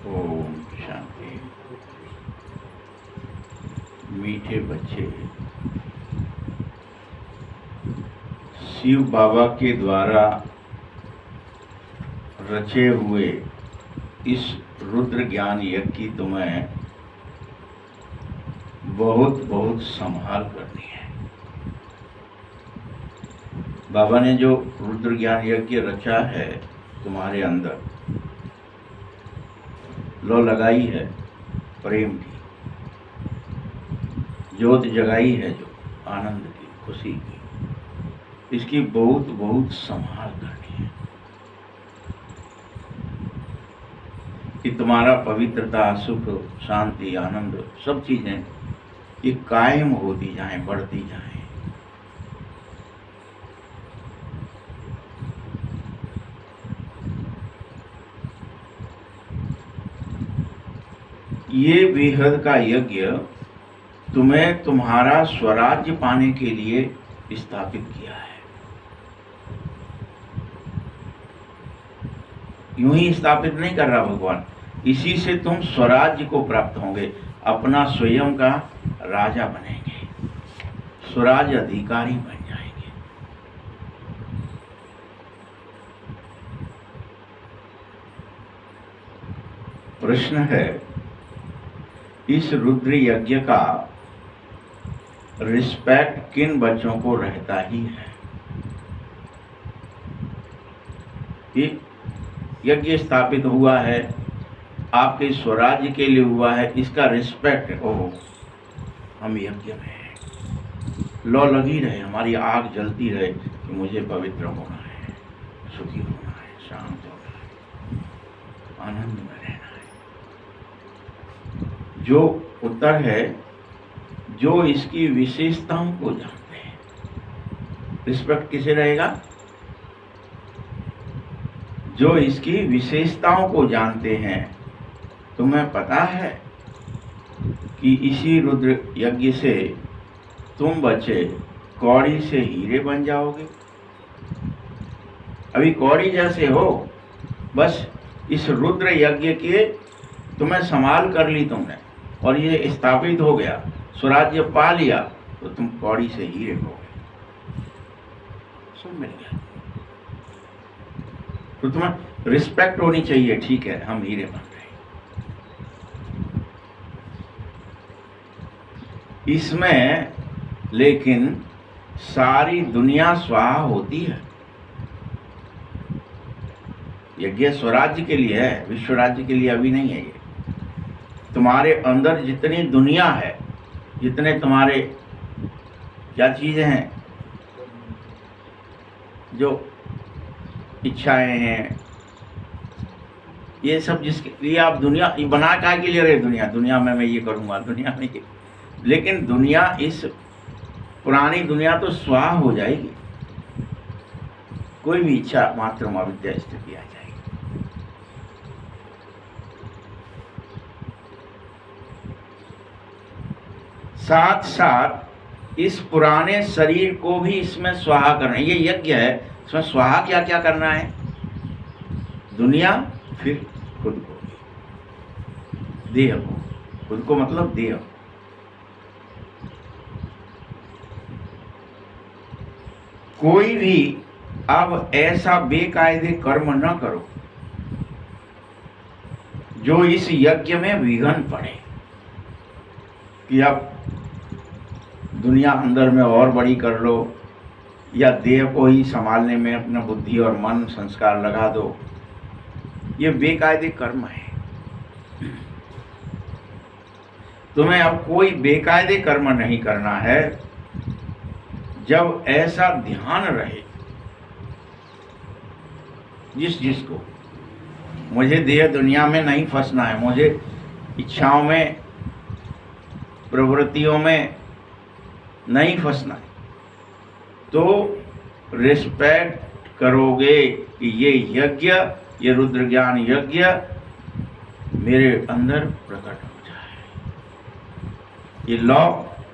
ओम शांति। मीठे बच्चे, शिव बाबा के द्वारा रचे हुए इस रुद्र ज्ञान यज्ञ की तुम्हें बहुत बहुत संभाल करनी है। बाबा ने जो रुद्र ज्ञान यज्ञ रचा है तुम्हारे अंदर, लो लगाई है प्रेम की, ज्योत जगाई है जो आनंद की, खुशी की, इसकी बहुत बहुत संभाल करनी है कि तुम्हारा पवित्रता, सुख, शांति, आनंद सब चीजें ये कायम होती जाएं, बढ़ती जाएं। ये बेहद का यज्ञ तुम्हें तुम्हारा स्वराज्य पाने के लिए स्थापित किया है। यूं ही स्थापित नहीं कर रहा भगवान, इसी से तुम स्वराज्य को प्राप्त होंगे, अपना स्वयं का राजा बनेंगे, स्वराज अधिकारी बन जाएंगे। प्रश्न है, इस रुद्र यज्ञ का रिस्पेक्ट किन बच्चों को रहता ही है? ये यज्ञ स्थापित हुआ है, आपके स्वराज्य के लिए हुआ है, इसका रिस्पेक्ट, ओह हम यज्ञ में हैं, लौ लगी रहे, हमारी आग जलती रहे कि मुझे पवित्र होना है, सुखी होना है, शांत होना है, आनंद में रहना है। जो उत्तर है, जो इसकी विशेषताओं को जानते हैं। रिस्पेक्ट किसे रहेगा? जो इसकी विशेषताओं को जानते हैं। तुम्हें पता है कि इसी रुद्र यज्ञ से तुम बच्चे कौड़ी से हीरे बन जाओगे। अभी कौड़ी जैसे हो, बस इस रुद्र यज्ञ के तुम्हें संभाल कर ली तुमने और ये स्थापित हो गया, स्वराज्य पा लिया, तो तुम कौड़ी से हीरे हो गए, सब मिल गया। तो तुम्हें रिस्पेक्ट होनी चाहिए, ठीक है हम हीरे बन रहे हैं। इसमें लेकिन सारी दुनिया स्वाहा होती है। यज्ञ स्वराज्य के लिए है, विश्व राज्य के लिए अभी नहीं है। ये तुम्हारे अंदर जितनी दुनिया है, जितने तुम्हारे क्या चीजें हैं, जो इच्छाएं हैं, ये सब जिसके लिए आप दुनिया बना काय के लिए रहे, दुनिया में मैं ये करूंगा, दुनिया में ये, लेकिन दुनिया, इस पुरानी दुनिया तो स्वाहा हो जाएगी। कोई भी इच्छा मात्र अविद्या स्थिति आ जाएगी। साथ साथ इस पुराने शरीर को भी इसमें स्वाहा करना है। ये यज्ञ है, इसमें स्वाहा क्या क्या करना है? दुनिया, फिर खुद को, देह को, खुद को मतलब देह। कोई भी अब ऐसा बेकायदे कर्म न करो जो इस यज्ञ में विघ्न पड़े कि अब दुनिया अंदर में और बड़ी कर लो, या देह को ही संभालने में अपना बुद्धि और मन संस्कार लगा दो। ये बेकायदे कर्म है। तुम्हें अब कोई बेकायदे कर्म नहीं करना है। जब ऐसा ध्यान रहे जिसको, मुझे देह दुनिया में नहीं फंसना है, मुझे इच्छाओं में, प्रवृत्तियों में नहीं फंसना है, तो रिस्पेक्ट करोगे कि ये यज्ञ, ये रुद्र ज्ञान यज्ञ मेरे अंदर प्रकट हो जाए, ये लौ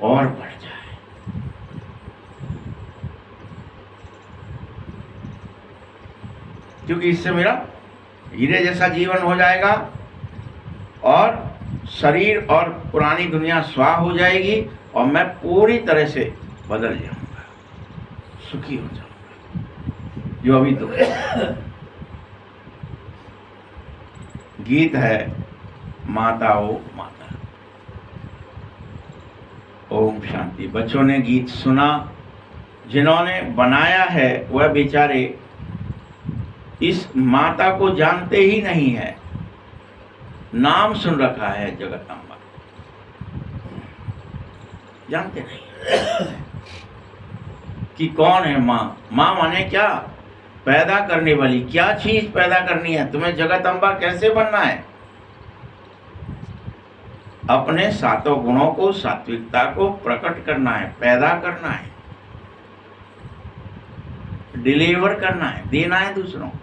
और बढ़ जाए। क्योंकि इससे मेरा हीरे जैसा जीवन हो जाएगा, और शरीर और पुरानी दुनिया स्वाह हो जाएगी और मैं पूरी तरह से बदल जाऊंगा, सुखी हो जाऊंगा, जो अभी दुख है। गीत है माता ओ माता। ओम शांति। बच्चों ने गीत सुना, जिन्होंने बनाया है वह बेचारे इस माता को जानते ही नहीं है। नाम सुन रखा है जगदम्बा, जानते नहीं कि कौन है माँ। माँ माने क्या? पैदा करने वाली। क्या चीज पैदा करनी है तुम्हें? जगदम्बा कैसे बनना है? अपने सातों गुणों को, सात्विकता को प्रकट करना है, पैदा करना है, डिलीवर करना है, देना है दूसरों को।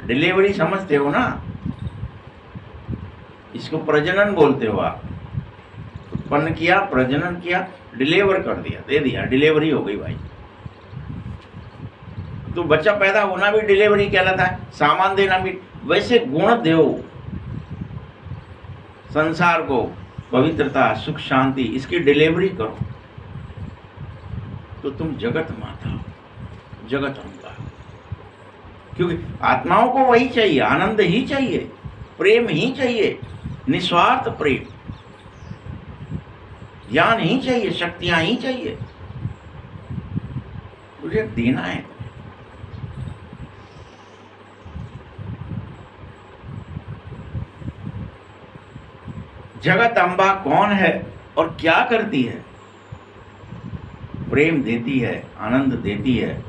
डिलीवरी समझते हो ना? इसको प्रजनन बोलते हो आप। उत्पन्न किया, प्रजनन किया, डिलीवर कर दिया, दे दिया, डिलीवरी हो गई भाई। तो बच्चा पैदा होना भी डिलीवरी कहलाता है, सामान देना भी। वैसे गुण दो संसार को, पवित्रता, सुख, शांति, इसकी डिलीवरी करो तो तुम जगत माता हो, जगत अम्बा। क्योंकि आत्माओं को वही चाहिए, आनंद ही चाहिए, प्रेम ही चाहिए, निस्वार्थ प्रेम, ज्ञान ही चाहिए, शक्तियां ही चाहिए। तुझे देना है। जगत अम्बा कौन है और क्या करती है? प्रेम देती है, आनंद देती है,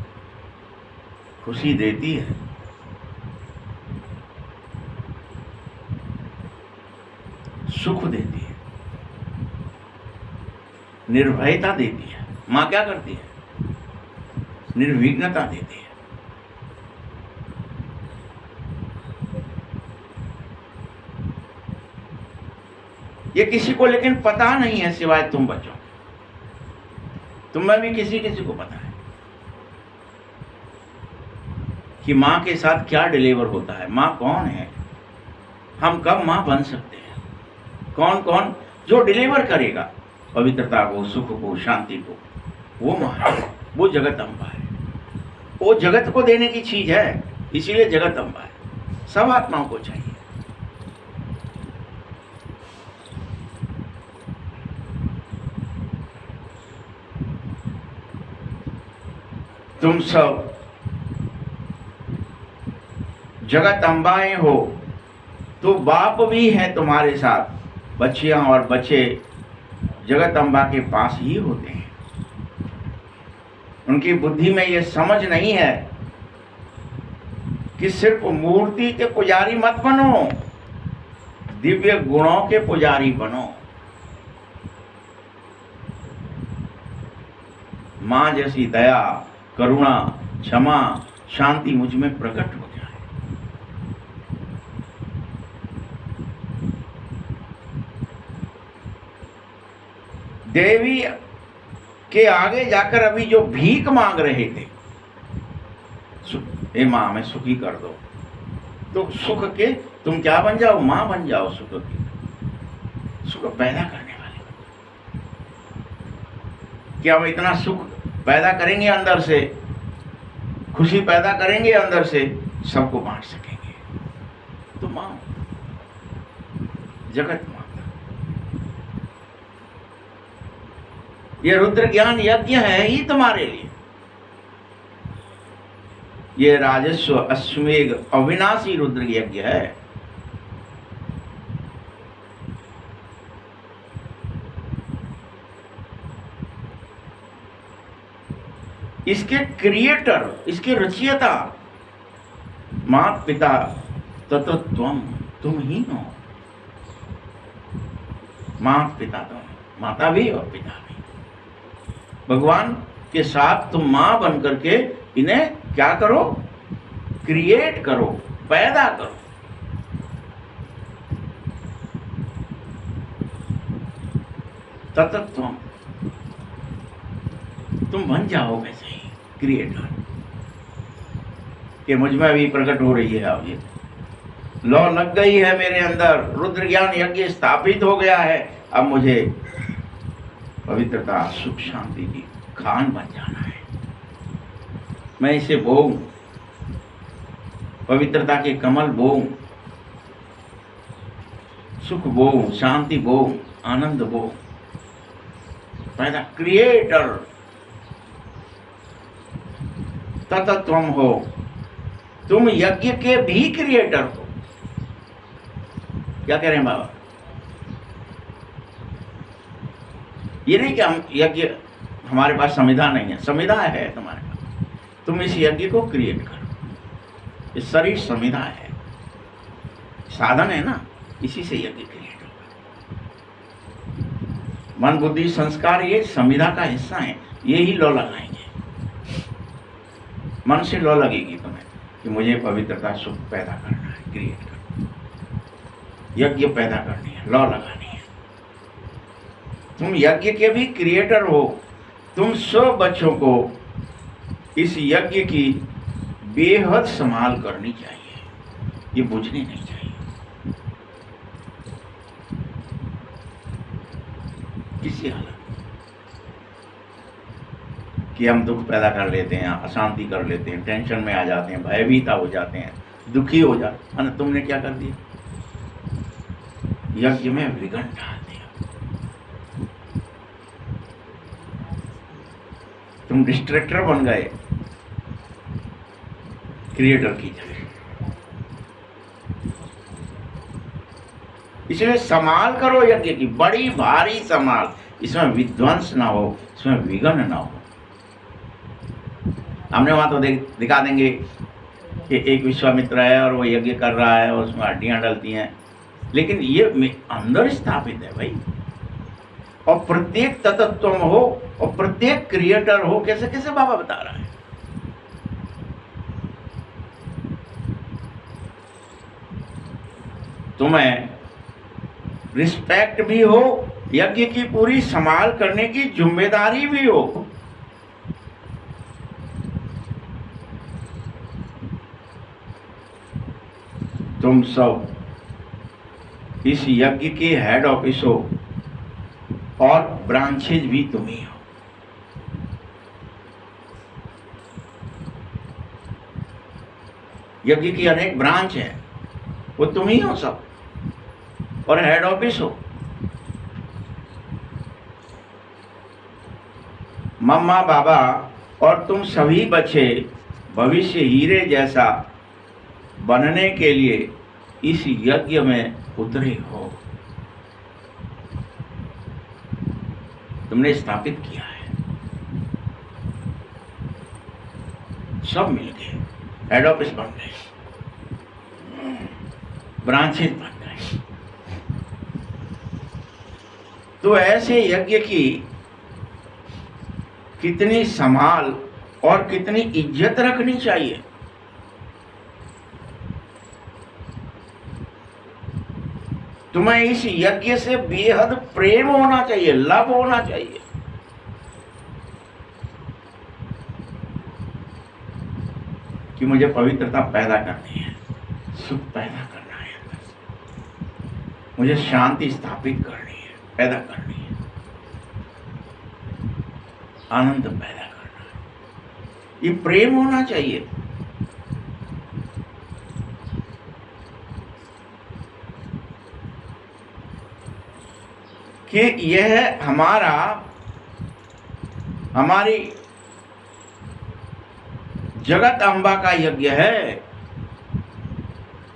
खुशी देती है, सुख देती है, निर्भयता देती है। माँ क्या करती है? निर्विघ्नता देती है। ये किसी को लेकिन पता नहीं है सिवाय तुम बच्चों। तुम में भी किसी किसी को पता है कि माँ के साथ क्या डिलीवर होता है, माँ कौन है, हम कब माँ बन सकते हैं, कौन कौन जो डिलीवर करेगा पवित्रता को, सुख को, शांति को, वो माँ है, वो जगत अम्बा है। वो जगत को देने की चीज है, इसीलिए जगत अम्बा है। सब आत्माओं को चाहिए। तुम सब जगत अम्बाएं हो, तो बाप भी है तुम्हारे साथ। बच्चियां और बच्चे जगत अम्बा के पास ही होते हैं। उनकी बुद्धि में ये समझ नहीं है कि सिर्फ मूर्ति के पुजारी मत बनो, दिव्य गुणों के पुजारी बनो। मां जैसी दया, करुणा, क्षमा, शांति मुझ में प्रकट हो जाए। देवी के आगे जाकर अभी जो भीख मांग रहे थे, हे मां हमें सुखी कर दो, तो सुख के तुम क्या बन जाओ? मां बन जाओ सुख की, सुख पैदा करने वाले। क्या हम इतना सुख पैदा करेंगे अंदर से, खुशी पैदा करेंगे अंदर से, सबको बांट सकेंगे? तो मां, जगत माता। ये रुद्र ज्ञान यज्ञ है ही तुम्हारे लिए। ये राजस्व अश्वमेघ अविनाशी रुद्र यज्ञ है। इसके क्रिएटर, इसके रचयिता माता पिता ततो त्वम, तुम ही हो। माता पिता तुम, माता भी और पिता भी। भगवान के साथ तुम मां बन करके इन्हें क्या करो? क्रिएट करो, पैदा करो। तत्त्वम, तुम बन जाओ वैसे ही क्रिएटर। कि मुझ में भी प्रकट हो रही है अब ये लौ लग गई है मेरे अंदर, रुद्र ज्ञान यज्ञ स्थापित हो गया है। अब मुझे पवित्रता सुख शांति की खान बन जाना है। मैं इसे बोऊं, पवित्रता के कमल बोऊं, सुख बोऊं, शांति बोऊं, आनंद बोऊं। पैदा क्रिएटर तथा तुम हो, तुम यज्ञ के भी क्रिएटर हो। क्या कह रहे हैं बाबा? ये नहीं कि हम यज्ञ, हमारे पास संविधान नहीं है, संविधान है तुम्हारे पास, तुम इस यज्ञ को क्रिएट करो। इस शरीर संविधान है, साधन है ना, इसी से यज्ञ क्रिएट होगा। मन बुद्धि संस्कार ये संविधा का हिस्सा है, ये ही लौ लगाएंगे। मन से लौ लगेगी तुम्हें कि मुझे पवित्रता सुख पैदा करना है, क्रिएट करना, यज्ञ पैदा करनी है, लौ लगानी है। तुम यज्ञ के भी क्रिएटर हो। तुम सब बच्चों को इस यज्ञ की बेहद संभाल करनी चाहिए, ये बुझनी नहीं चाहिए। किसी हालत कि हम दुख पैदा कर लेते हैं, अशांति कर लेते हैं, टेंशन में आ जाते हैं, भयभीत हो जाते हैं, दुखी हो जाते हैं। तुमने क्या कर दिया? यज्ञ में विघ्न डाल दिया। तुम डिस्ट्रैक्टर बन गए क्रिएटर की जगह। इसलिए संभाल करो यज्ञ की, बड़ी भारी संभाल। इसमें विध्वंस ना हो, इसमें विघ्न ना हो। हमने वहां तो दिखा देंगे कि एक विश्वामित्र है और वो यज्ञ कर रहा है और उसमें हड्डियां डलती हैं, लेकिन ये अंदर स्थापित है भाई। और प्रत्येक तत्व हो और प्रत्येक क्रिएटर हो। कैसे कैसे बाबा बता रहा है। तुम्हें रिस्पेक्ट भी हो, यज्ञ की पूरी संभाल करने की जिम्मेदारी भी हो। तुम सब इस यज्ञ के हेड ऑफिस हो और ब्रांचेज भी तुम ही हो। यज्ञ की अनेक ब्रांच है, वो तुम ही हो सब, और हेड ऑफिस हो। मम्मा बाबा और तुम सभी बच्चे भविष्य हीरे जैसा बनने के लिए इस यज्ञ में उतरे हो। तुमने स्थापित किया है, सब मिल गए, हेड ऑफिस बन गए, ब्रांचेस बन गए। तो ऐसे यज्ञ की कितनी संभाल और कितनी इज्जत रखनी चाहिए। तुम्हें इस यज्ञ से बेहद प्रेम होना चाहिए, लव होना चाहिए। कि मुझे पवित्रता पैदा करनी है, सुख पैदा करना है, मुझे शांति स्थापित करनी है, पैदा करनी है, आनंद पैदा करना है। ये प्रेम होना चाहिए। कि यह हमारी जगत अम्बा का यज्ञ है,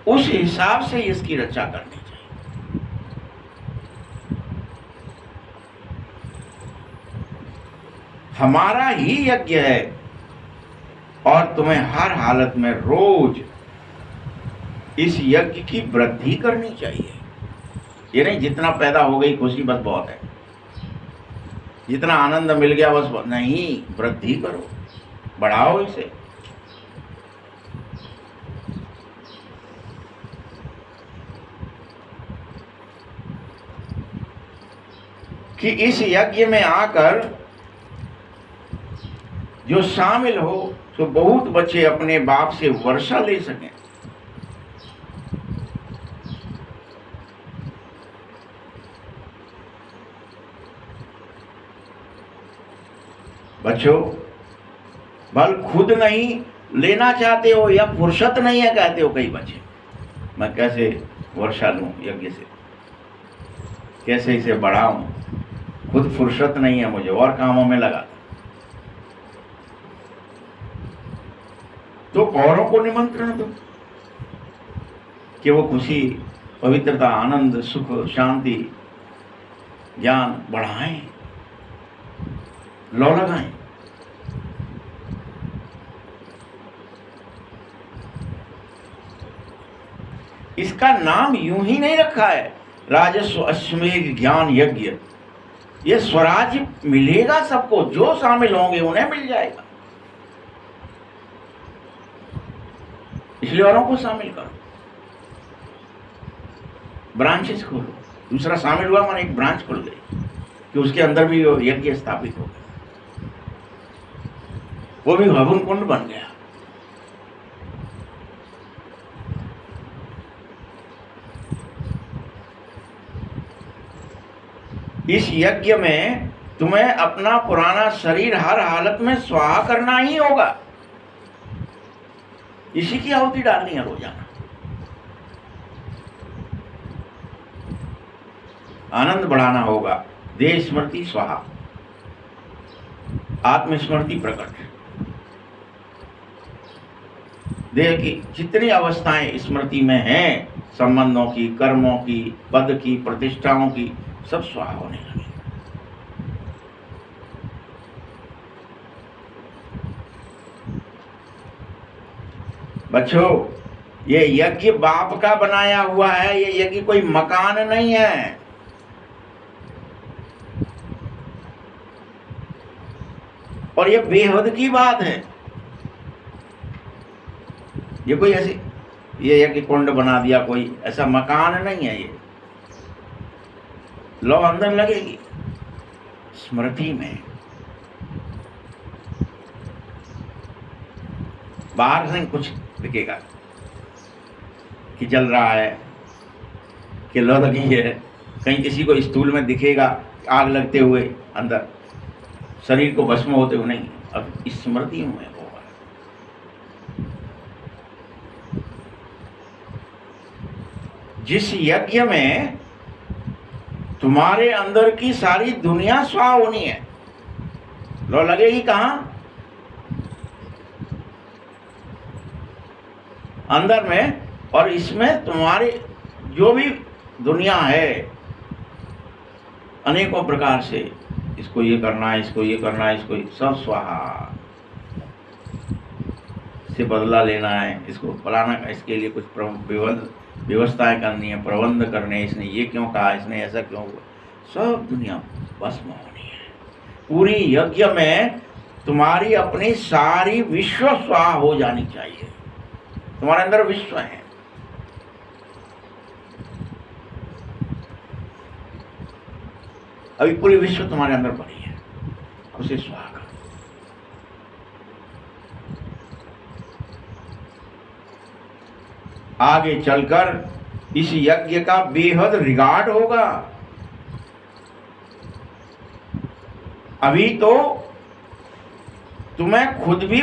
उस हिसाब से इसकी रक्षा करनी चाहिए। हमारा ही यज्ञ है और तुम्हें हर हालत में रोज इस यज्ञ की वृद्धि करनी चाहिए। ये नहीं जितना पैदा हो गई खुशी बस बहुत है, जितना आनंद मिल गया बस बहुत नहीं, वृद्धि करो, बढ़ाओ इसे। कि इस यज्ञ में आकर जो शामिल हो तो बहुत बच्चे अपने बाप से वर्षा ले सकें। बच्चों, बल खुद नहीं लेना चाहते हो या फुर्सत नहीं है कहते हो कई बच्चे, मैं कैसे वर्षा लूं यज्ञ से, कैसे इसे बढ़ाऊं, खुद फुर्सत नहीं है मुझे और कामों में लगा। तो औरों को निमंत्रण दो कि वो खुशी, पवित्रता, आनंद, सुख, शांति, ज्ञान बढ़ाएं, लौ लगाएं। इसका नाम यूं ही नहीं रखा है राजस्व अश्वमेध ज्ञान यज्ञ। ये स्वराज्य मिलेगा सबको, जो शामिल होंगे उन्हें मिल जाएगा, इसलिए औरों को शामिल करो, ब्रांचेस खोलो। दूसरा शामिल हुआ माने एक ब्रांच खुल गई कि उसके अंदर भी यज्ञ स्थापित हो गया, वो भी हवन कुंड बन गया। इस यज्ञ में तुम्हें अपना पुराना शरीर हर हालत में स्वाहा करना ही होगा, इसी की आहुति डालनी है रोजाना। आनंद बढ़ाना होगा, देह स्मृति स्वाहा, आत्मस्मृति प्रकट। देह की जितनी अवस्थाएं स्मृति में हैं, संबंधों की, कर्मों की, पद की, प्रतिष्ठाओं की, सब स्वाहा होने लगे। बच्चों, ये यज्ञ बाप का बनाया हुआ है, ये यज्ञ कोई मकान नहीं है। और ये बेहद की बात है। ये कोई ऐसी ये यज्ञ कुंड बना दिया, कोई ऐसा मकान नहीं है। ये लो अंदर लगेगी स्मृति में, बाहर से कुछ दिखेगा कि जल रहा है, कि लो लगी है, कहीं किसी को स्थूल में दिखेगा आग लगते हुए, अंदर शरीर को भस्म होते हुए नहीं, अब स्मृति में होगा। जिस यज्ञ में तुम्हारे अंदर की सारी दुनिया स्वाहा होनी है, लो लगेगी कहां? अंदर में। और इसमें तुम्हारी जो भी दुनिया है अनेकों प्रकार से, इसको ये करना है, इसको ये करना है, इसको सब स्वाहा से बदला लेना है, इसको फलाना, इसके लिए कुछ व्यवस्थाएं करनी है, प्रबंध करने, इसने ये क्यों कहा, इसने ऐसा क्यों हुआ, सब दुनिया भस्म होनी है। पूरी यज्ञ में तुम्हारी अपनी सारी विश्व स्वाहा हो जानी चाहिए। तुम्हारे अंदर विश्व है, अभी पूरी विश्व तुम्हारे अंदर पड़ी है, उसे स्वाहा करो। आगे चलकर इस यज्ञ का बेहद रिगार्ड होगा। अभी तो तुम्हें खुद भी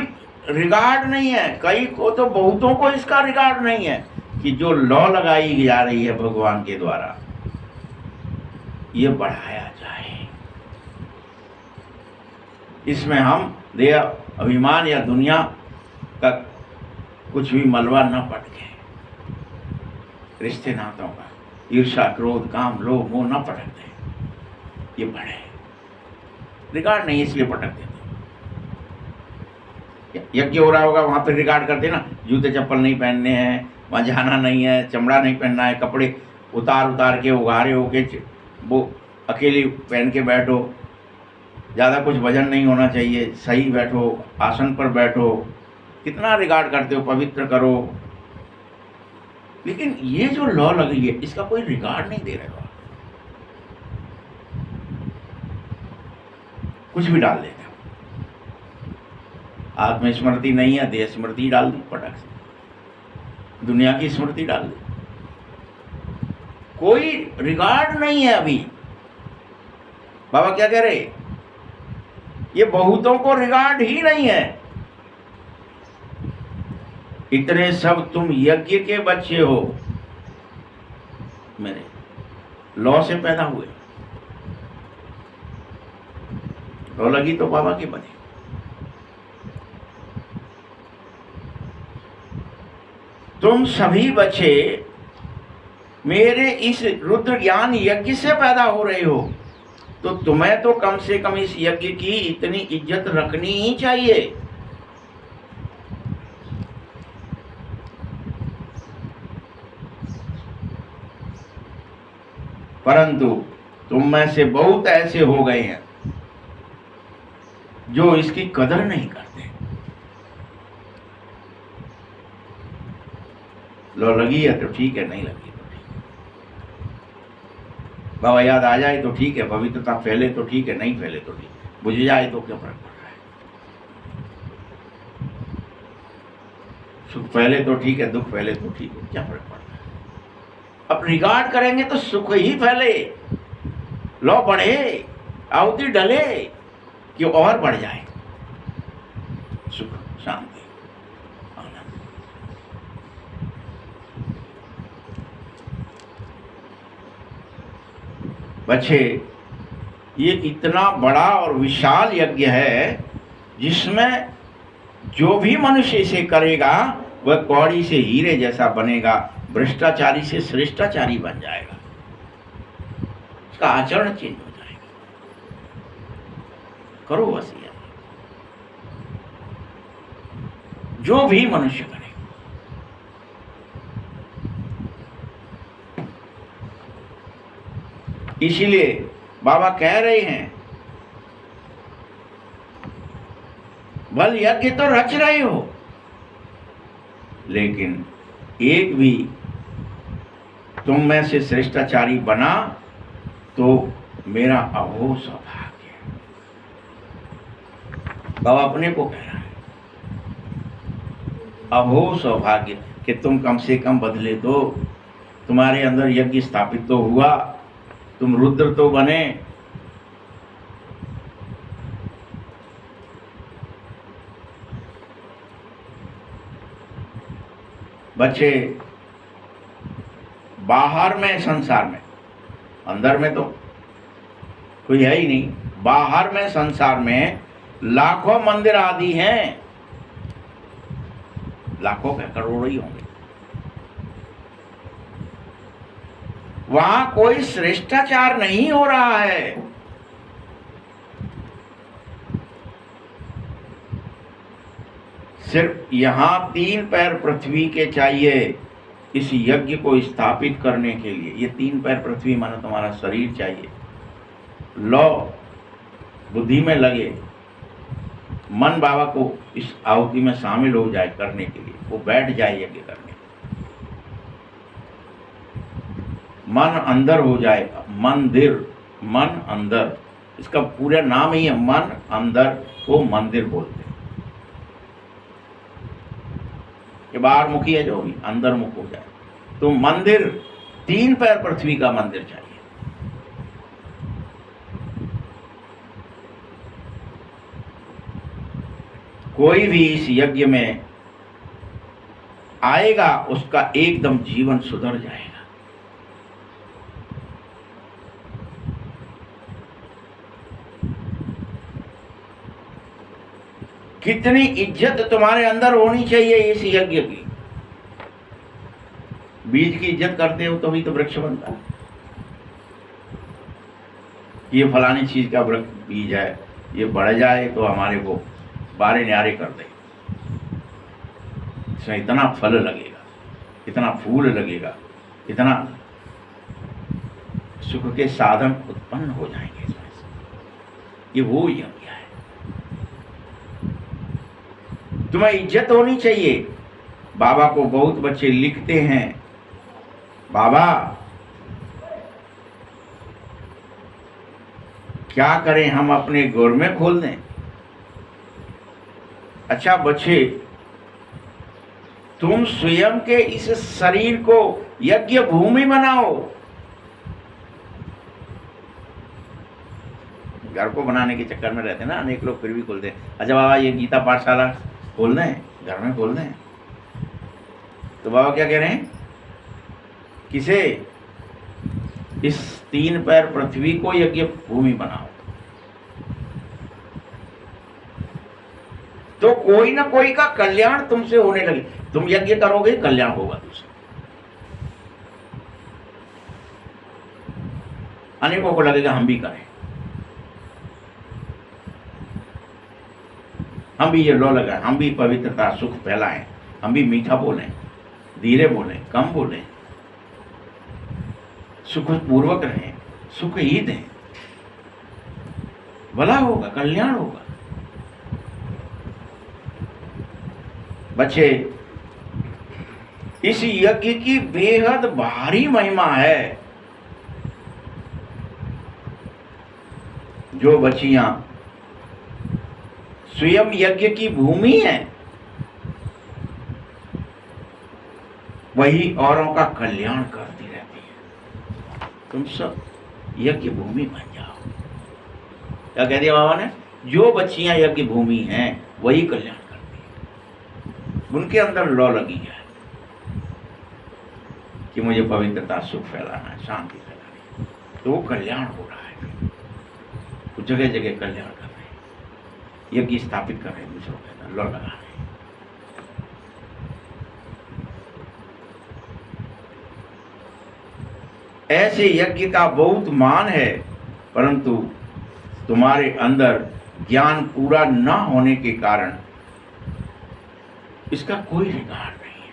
रिगार्ड नहीं है, कई को तो बहुतों को इसका रिगार्ड नहीं है कि जो लॉ लगाई जा रही है भगवान के द्वारा, ये बढ़ाया जाए। इसमें हम देह अभिमान या दुनिया का कुछ भी मलबा न पट गए, रिश्ते नातों का ईर्ष्या, क्रोध, काम, लोभ, मोह न पटक दे, ये बढ़े। रिगार्ड नहीं इसलिए पटक देते। यज्ञ हो रहा होगा वहां पर रिगार्ड करते ना, जूते चप्पल नहीं पहनने हैं, वहां जाना नहीं है, चमड़ा नहीं पहनना है, कपड़े उतार के उघारे होके वो अकेले पहन के बैठो, ज़्यादा कुछ वजन नहीं होना चाहिए, सही बैठो, आसन पर बैठो, कितना रिगार्ड करते हो, पवित्र करो। लेकिन ये जो लॉ लगी है इसका कोई रिगार्ड नहीं दे रहे हो, कुछ भी डाल देते हो। आत्मस्मृति नहीं है, देह स्मृति डाल दी पटक से, दुनिया की स्मृति डाल दी, कोई रिगार्ड नहीं है। अभी बाबा क्या कह रहे, ये बहुतों को रिगार्ड ही नहीं है। इतने सब तुम यज्ञ के बच्चे हो, मेरे लॉ से पैदा हुए, लॉ लगी तो बाबा की बने। तुम सभी बच्चे मेरे इस रुद्र ज्ञान यज्ञ से पैदा हो रहे हो, तो तुम्हें तो कम से कम इस यज्ञ की इतनी इज्जत रखनी ही चाहिए। परंतु तुम में से बहुत ऐसे हो गए हैं जो इसकी कदर नहीं करते। लो लगी है तो ठीक है, नहीं लगी तो ठीक है। बाबा याद आ जाए तो ठीक है, पवित्रता फैले तो ठीक है, नहीं फैले तो ठीक, बुझ जाए तो क्या फर्क पड़ रहा है। सुख फैले तो ठीक है, दुख फैले तो ठीक है, क्या फर्क पड़ रहा है। अब रिगार्ड करेंगे तो सुख ही फैले, लो बढ़े, आहुति डले कि और बढ़ जाए, सुख शांति आनंद। बच्चे, ये इतना बड़ा और विशाल यज्ञ है जिसमें जो भी मनुष्य इसे करेगा वह कौड़ी से हीरे जैसा बनेगा, भ्रष्टाचारी से श्रेष्ठाचारी बन जाएगा, उसका आचरण चेंज हो जाएगा। करो बस ये, जो भी मनुष्य करे। इसीलिए बाबा कह रहे हैं, बल यज्ञ तो रच रहे हो, लेकिन एक भी तुम में से श्रेष्ठाचारी बना तो मेरा अहो सौभाग्य। बाबा अपने को कह रहा है, अहो सौभाग्य कि तुम कम से कम बदले दो, तुम्हारे अंदर यज्ञ स्थापित तो हुआ, तुम रुद्र तो बने। बच्चे, बाहर में संसार में, अंदर में तो कोई है ही नहीं, बाहर में संसार में लाखों मंदिर आदि हैं, लाखों के करोड़ों ही होंगे। वहां कोई श्रेष्ठाचार नहीं हो रहा है। सिर्फ यहां 3 पैर पृथ्वी के चाहिए इस यज्ञ को स्थापित करने के लिए। ये 3 पैर पृथ्वी मानो तुम्हारा शरीर चाहिए, लो बुद्धि में लगे, मन बाबा को इस आहुति में शामिल हो जाए करने के लिए, वो बैठ जाए यज्ञ करने, मन अंदर हो जाए। मंदिर, मन अंदर, इसका पूरा नाम ही है मन अंदर को मंदिर बोलते हैं। ये बाहर मुखी है, जो भी अंदर मुख हो जाए तो मंदिर, 3 पैर पृथ्वी का मंदिर चाहिए। कोई भी इस यज्ञ में आएगा उसका एकदम जीवन सुधर जाएगा। कितनी इज्जत तुम्हारे अंदर होनी चाहिए इस यज्ञ की। बीज की इज्जत करते हो तभी तो वृक्ष बनता है। ये फलानी चीज का वृक्ष बीज है, ये बढ़ जाए तो हमारे को बारे न्यारे कर दे, इसमें इतना फल लगेगा, इतना फूल लगेगा, इतना सुख के साधन उत्पन्न हो जाएंगे इसमें से। ये वो यज्ञ है। तुम्हें इज्जत होनी चाहिए। बाबा को बहुत बच्चे लिखते हैं, बाबा क्या करें, हम अपने गोरमें खोल दें। अच्छा बच्चे, तुम स्वयं के इस शरीर को यज्ञ भूमि बनाओ। घर को बनाने के चक्कर में रहते हैं ना अनेक लोग, फिर भी खोलते हैं। अच्छा बाबा ये गीता पाठशाला खोल दें, घर में खोल दें। तो बाबा क्या कह रहे हैं, किसे, इस 3 पैर पृथ्वी को यज्ञ भूमि बनाओ, तो कोई ना कोई का कल्याण तुमसे होने लगे। तुम यज्ञ करोगे, कल्याण होगा दूसरा। अनेकों को लगेगा हम भी करें, हम भी ये लौ लगाएं, हम भी पवित्रता सुख फैलाएं, हम भी मीठा बोलें, धीरे बोलें, कम बोलें, सुख पूर्वक रहें, सुख ही दें, भला होगा, कल्याण होगा। बच्चे, इस यज्ञ की बेहद भारी महिमा है। जो बच्चियां स्वयं यज्ञ की भूमि है, वही औरों का कल्याण करती रहती है। तुम सब यज्ञ भूमि बन जाओ। क्या कह दिया बाबा ने, जो बच्चियां यज्ञ भूमि हैं वही कल्याण करती है। उनके अंदर लौ लगी है कि मुझे पवित्रता सुख फैलाना है, शांति फैलानी है, तो वो कल्याण हो रहा है। वो जगह जगह कल्याण कर रहे हैं, यज्ञ स्थापित कर रहे हैं, दूसरों के अंदर लौ लगा रहे हैं। ऐसे यज्ञ का बहुत मान है, परंतु तुम्हारे अंदर ज्ञान पूरा न होने के कारण इसका कोई रिकॉर्ड नहीं है।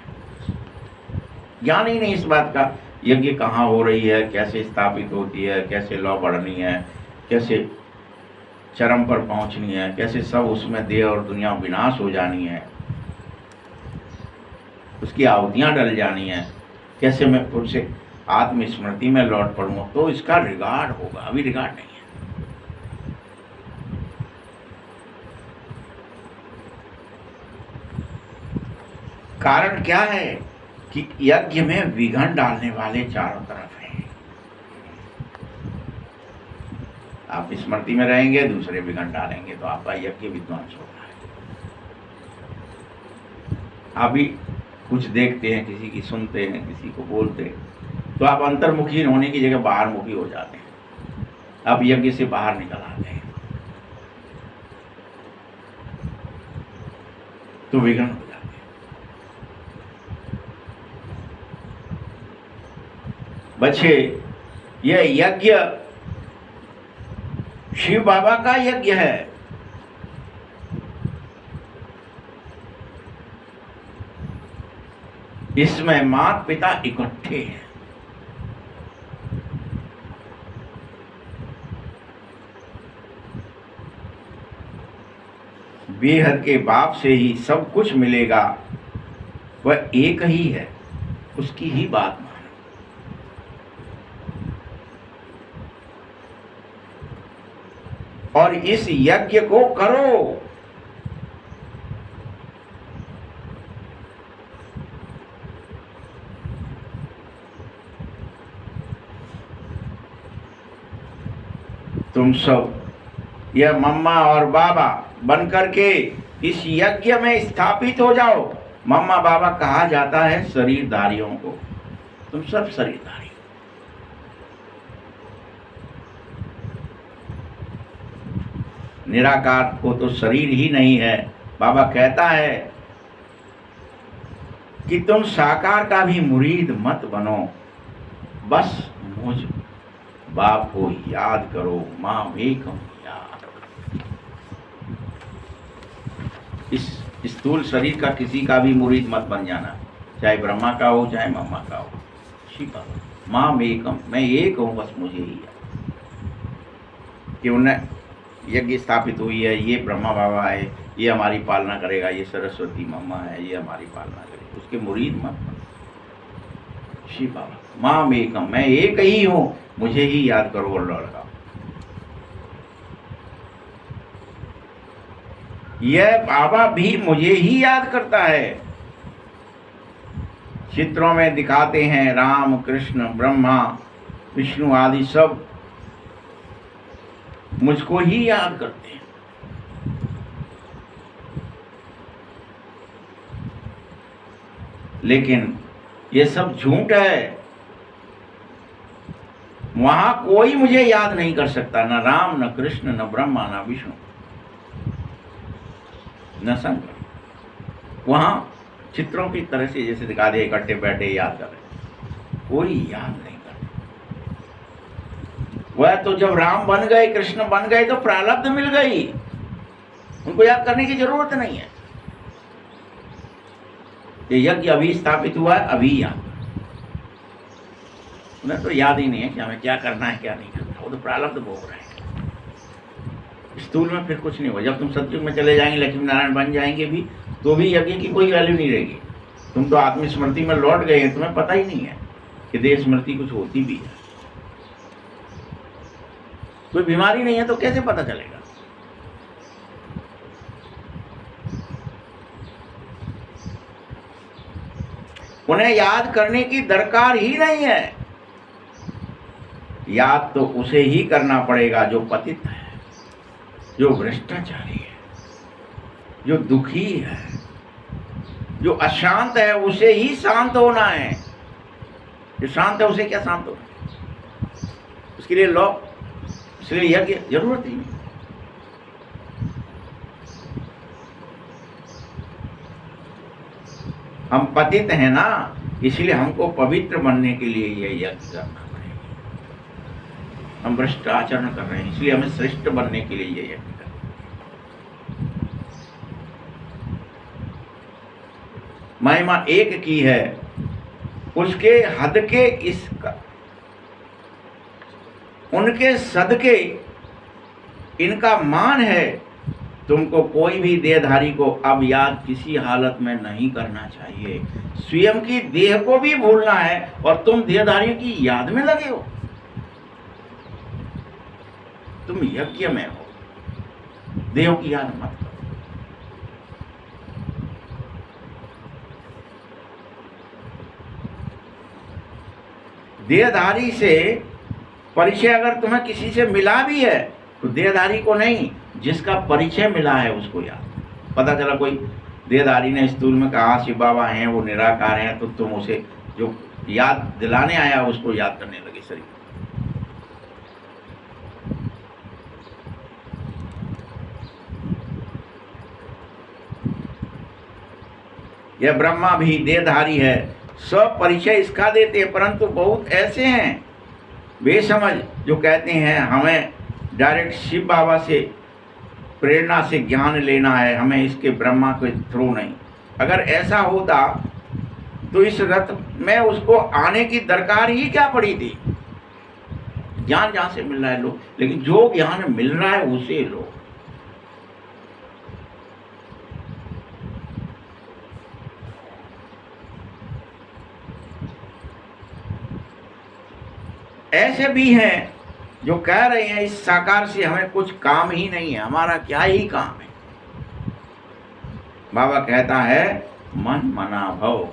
ज्ञान ही नहीं इस बात का, यज्ञ कहाँ हो रही है, कैसे स्थापित होती है, कैसे लौ बढ़नी है, कैसे चरम पर पहुंचनी है, कैसे सब उसमें देह और दुनिया विनाश हो जानी है, उसकी आहुतियां डल जानी है, कैसे मैं उससे आत्मस्मृति में लौट पड़ूंगा, तो इसका रिकॉर्ड होगा। अभी रिकॉर्ड नहीं है। कारण क्या है कि यज्ञ में विघन डालने वाले चारों तरफ हैं। आप स्मृति में रहेंगे, दूसरे विघन डालेंगे, तो आपका यज्ञ विध्वंस होगा। आप भी कुछ देखते हैं, किसी की सुनते हैं, किसी को बोलते हैं, तो आप अंतर्मुखी होने की जगह बाहरमुखी हो जाते हैं। आप यज्ञ से बाहर निकल आते हैं, तो विघन हो जाते हैं। बच्चे, यह यज्ञ शिव बाबा का यज्ञ है। इसमें माता पिता इकट्ठे हैं। बेहद के बाप से ही सब कुछ मिलेगा, वह एक ही है, उसकी ही बात मानो। और इस यज्ञ को करो। तुम सब यह मम्मा और बाबा बन करके इस यज्ञ में स्थापित हो जाओ। मम्मा बाबा कहा जाता है शरीरधारियों को। तुम सब शरीरधारी। निराकार को तो शरीर ही नहीं है। बाबा कहता है कि तुम साकार का भी मुरीद मत बनो, बस मुझ बाप को याद करो, माम एकम याद। इस स्थूल शरीर का किसी का भी मुरीद मत बन जाना, चाहे ब्रह्मा का हो चाहे मम्मा का हो। शिवा माम एकम, मैं एक हूँ, बस मुझे ही याद। कि उन्हें यज्ञ स्थापित हुई है, ये ब्रह्मा बाबा है, ये हमारी पालना करेगा, ये सरस्वती मम्मा है, ये हमारी पालना करेगी, उसके मुरीद मत बनो। शिव बाबा माम एकम, मैं एक ही हूँ, मुझे ही याद करो और लगाओ। यह बाबा भी मुझे ही याद करता है। चित्रों में दिखाते हैं राम कृष्ण ब्रह्मा विष्णु आदि सब मुझको ही याद करते हैं। लेकिन ये सब झूठ है। वहां कोई मुझे याद नहीं कर सकता, न राम, न कृष्ण, न ब्रह्मा, न विष्णु, न शंकर। वहां चित्रों की तरह से जैसे दिखा दे, इकट्ठे बैठे याद कर रहे, कोई याद नहीं करता। वह तो जब राम बन गए, कृष्ण बन गए, तो प्रारब्ध मिल गई, उनको याद करने की जरूरत नहीं है। ये यज्ञ अभी स्थापित हुआ है, अभी याद, उन्हें तो याद ही नहीं है कि हमें क्या करना है क्या नहीं करना, वो तो प्रारब्ध भोग रहे हैं। स्थूल में फिर कुछ नहीं हुआ। जब तुम सतयुग में चले जाएंगे, लक्ष्मी नारायण बन जाएंगे भी, तो भी यज्ञ की कोई वैल्यू नहीं रहेगी। तुम तो आत्मस्मृति में लौट गए हैं, तुम्हें पता ही नहीं है कि देह स्मृति कुछ होती भी है। कोई बीमारी नहीं है तो कैसे पता चलेगा? उन्हें याद करने की दरकार ही नहीं है। याद तो उसे ही करना पड़ेगा जो पतित है, जो भ्रष्टाचारी है, जो दुखी है, जो अशांत है, उसे ही शांत होना है। जो शांत है उसे क्या शांत होना? उसके लिए लौ, इसलिए यज्ञ जरूरत ही नहीं। हम पतित हैं ना, इसलिए हमको पवित्र बनने के लिए ये यज्ञ करना पड़ेगा। हम भ्रष्ट आचरण कर रहे हैं, इसलिए हमें श्रेष्ठ बनने के लिए ये यज्ञ करना। महिमा एक की है, उसके हद के इसका, उनके सदके इनका मान है। तुमको कोई भी देहधारी को अब याद किसी हालत में नहीं करना चाहिए। स्वयं की देह को भी भूलना है और तुम देहधारियों की याद में लगे हो। तुम यज्ञ में हो, देह की याद मत करो। देहधारी से परिचय अगर तुम्हें किसी से मिला भी है तो देहधारी को नहीं, जिसका परिचय मिला है उसको याद। पता चला कोई देहधारी ने स्थूल में कहा शिव बाबा हैं, वो निराकार हैं, तो तुम उसे जो याद दिलाने आया उसको याद करने लगे शरीर। यह ब्रह्मा भी देहधारी है, सब परिचय इसका देते हैं, परंतु बहुत ऐसे हैं बेसमझ जो कहते हैं हमें डायरेक्ट शिव बाबा से प्रेरणा से ज्ञान लेना है, हमें इसके ब्रह्मा के थ्रू नहीं। अगर ऐसा होता तो इस रथ में उसको आने की दरकार ही क्या पड़ी थी? ज्ञान जहां से मिल रहा है लो, लेकिन जो ज्ञान मिल रहा है उसे लो। ऐसे भी हैं जो कह रहे हैं इस साकार से हमें कुछ काम ही नहीं है, हमारा क्या ही काम है। बाबा कहता है मन मना भव,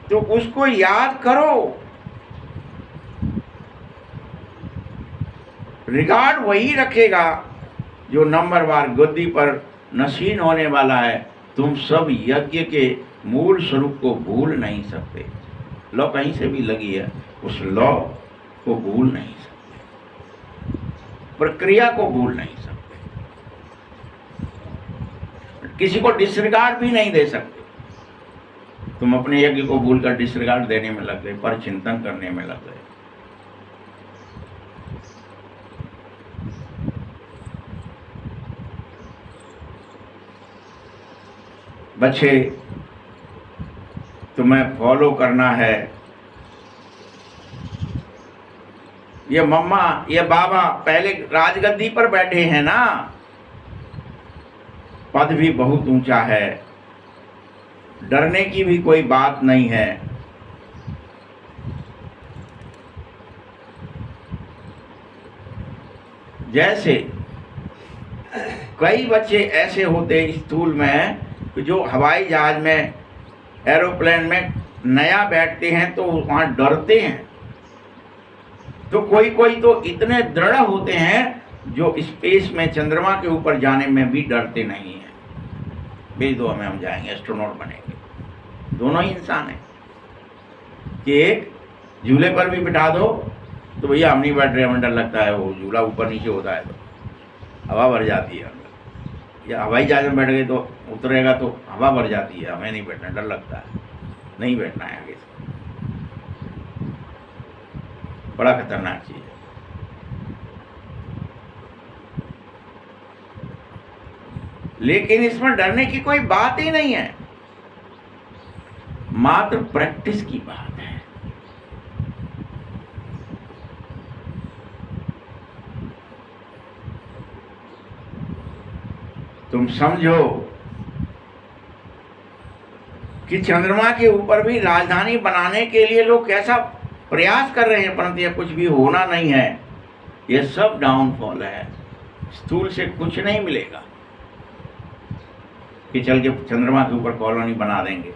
तो उसको याद करो। रिकॉर्ड वही रखेगा जो नंबरवार गद्दी पर नशीन होने वाला है। तुम सब यज्ञ के मूल स्वरूप को भूल नहीं सकते। लौ कहीं से भी लगी है, उस लौ को भूल नहीं सकते, प्रक्रिया को भूल नहीं सकते, किसी को डिसरिगार्ड भी नहीं दे सकते। तुम अपने यज्ञ को भूलकर डिसरिगार्ड देने में लग गए, पर चिंतन करने में लग गए। बच्चे, तुम्हें फॉलो करना है। ये मम्मा, ये बाबा पहले राजगद्दी पर बैठे हैं ना, पद भी बहुत ऊंचा है, डरने की भी कोई बात नहीं है। जैसे कई बच्चे ऐसे होते स्कूल में जो हवाई जहाज में, एरोप्लेन में नया बैठते हैं तो वहां डरते हैं, तो कोई कोई तो इतने दृढ़ होते हैं जो स्पेस में चंद्रमा के ऊपर जाने में भी डरते नहीं हैं। भेज दो हमें, हम जाएंगे, एस्ट्रोनॉट बनेंगे। दोनों ही इंसान हैं कि एक झूले पर भी बिठा दो तो भैया हम नहीं बैठ रहे, हमें डर लगता है, वो झूला ऊपर नीचे होता है तो हवा भर जाती है अंदर, या हवाई जहाज में बैठ गए तो उतरेगा तो हवा भर जाती है, हमें नहीं बैठना, डर लगता है, नहीं बैठना है आगे से, बड़ा खतरनाक चीज़ है। लेकिन इसमें डरने की कोई बात ही नहीं है, मात्र प्रैक्टिस की बात है। तुम समझो कि चंद्रमा के ऊपर भी राजधानी बनाने के लिए लोग कैसा प्रयास कर रहे हैं, परंतु यह कुछ भी होना नहीं है, यह सब डाउनफॉल है। स्थूल से कुछ नहीं मिलेगा कि चल के चंद्रमा के ऊपर कॉलोनी बना देंगे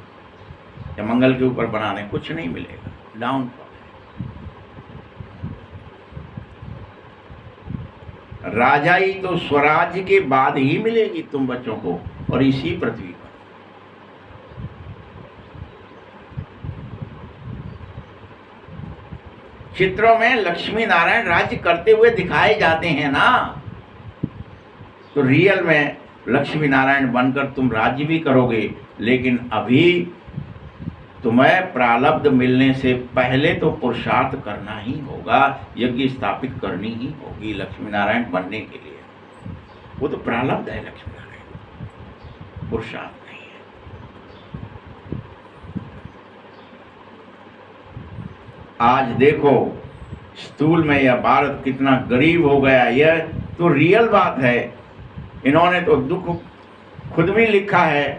या मंगल के ऊपर बना दें, कुछ नहीं मिलेगा, डाउनफॉल है। राजाई तो स्वराज्य के बाद ही मिलेगी तुम बच्चों को, और इसी पृथ्वी पर। चित्रों में लक्ष्मी नारायण राज्य करते हुए दिखाए जाते हैं ना, तो रियल में लक्ष्मी नारायण बनकर तुम राज्य भी करोगे, लेकिन अभी तुम्हें प्रारब्ध मिलने से पहले तो पुरुषार्थ करना ही होगा, यज्ञ स्थापित करनी ही होगी लक्ष्मी नारायण बनने के लिए। वो तो प्रारब्ध है लक्ष्मी नारायण, पुरुषार्थ नहीं है। आज देखो स्थूल में यह भारत कितना गरीब हो गया, यह तो रियल बात है। इन्होंने तो दुख खुद भी लिखा है,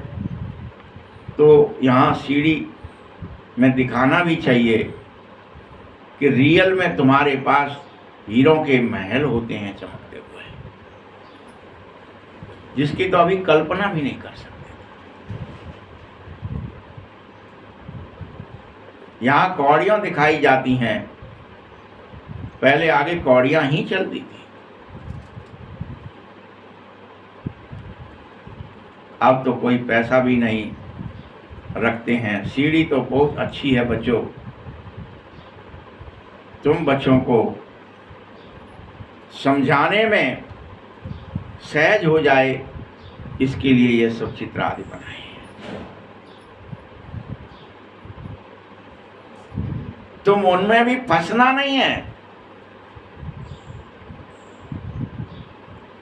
तो यहाँ सीढ़ी में दिखाना भी चाहिए कि रियल में तुम्हारे पास हीरों के महल होते हैं चमकते हुए, जिसकी तो अभी कल्पना भी नहीं कर सकते। यहाँ कौड़ियाँ दिखाई जाती हैं, पहले आगे कौड़ियाँ ही चलती थी, अब तो कोई पैसा भी नहीं रखते हैं। सीढ़ी तो बहुत अच्छी है बच्चों, तुम बच्चों को समझाने में सहज हो जाए, इसके लिए ये सब चित्र आदि बनाए हैं। तुम उनमें भी फंसना नहीं है,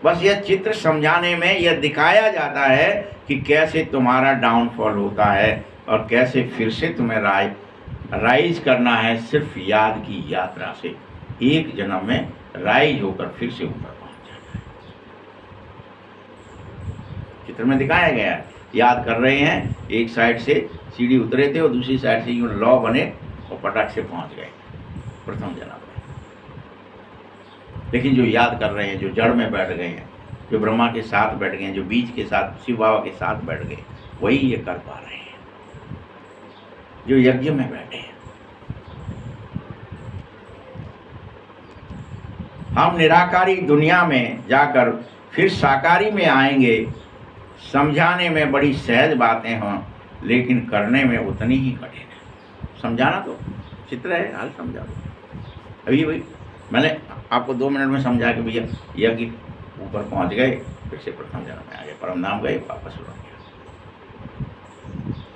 बस यह चित्र समझाने में यह दिखाया जाता है कि कैसे तुम्हारा डाउनफॉल होता है और कैसे फिर से तुम्हें राइज करना है, सिर्फ याद की यात्रा से एक जन्म में राइज होकर फिर से ऊपर पहुंच जाना है। चित्र में दिखाया गया है, याद कर रहे हैं, एक साइड से सीढ़ी उतरे थे और दूसरी साइड से यूं लौ बने और पटाख से पहुंच गए प्रथम जन्म में। लेकिन जो याद कर रहे हैं, जो जड़ में बैठ गए हैं, जो ब्रह्मा के साथ बैठ गए हैं, जो बीज के साथ शिव बाबा के साथ बैठ गए, वही ये कर पा रहे हैं, जो यज्ञ में बैठे हैं। हम निराकारी दुनिया में जाकर फिर साकारी में आएंगे। समझाने में बड़ी सहज बातें हों, लेकिन करने में उतनी ही कठिन है। समझाना तो चित्र है, हाल समझा दो। अभी भाई मैंने आपको 2 मिनट में समझा कि भैया यज्ञ ऊपर पहुंच गए, फिर से प्रथम जन्म में आ गए, परम धाम गए, वापस लौट गया।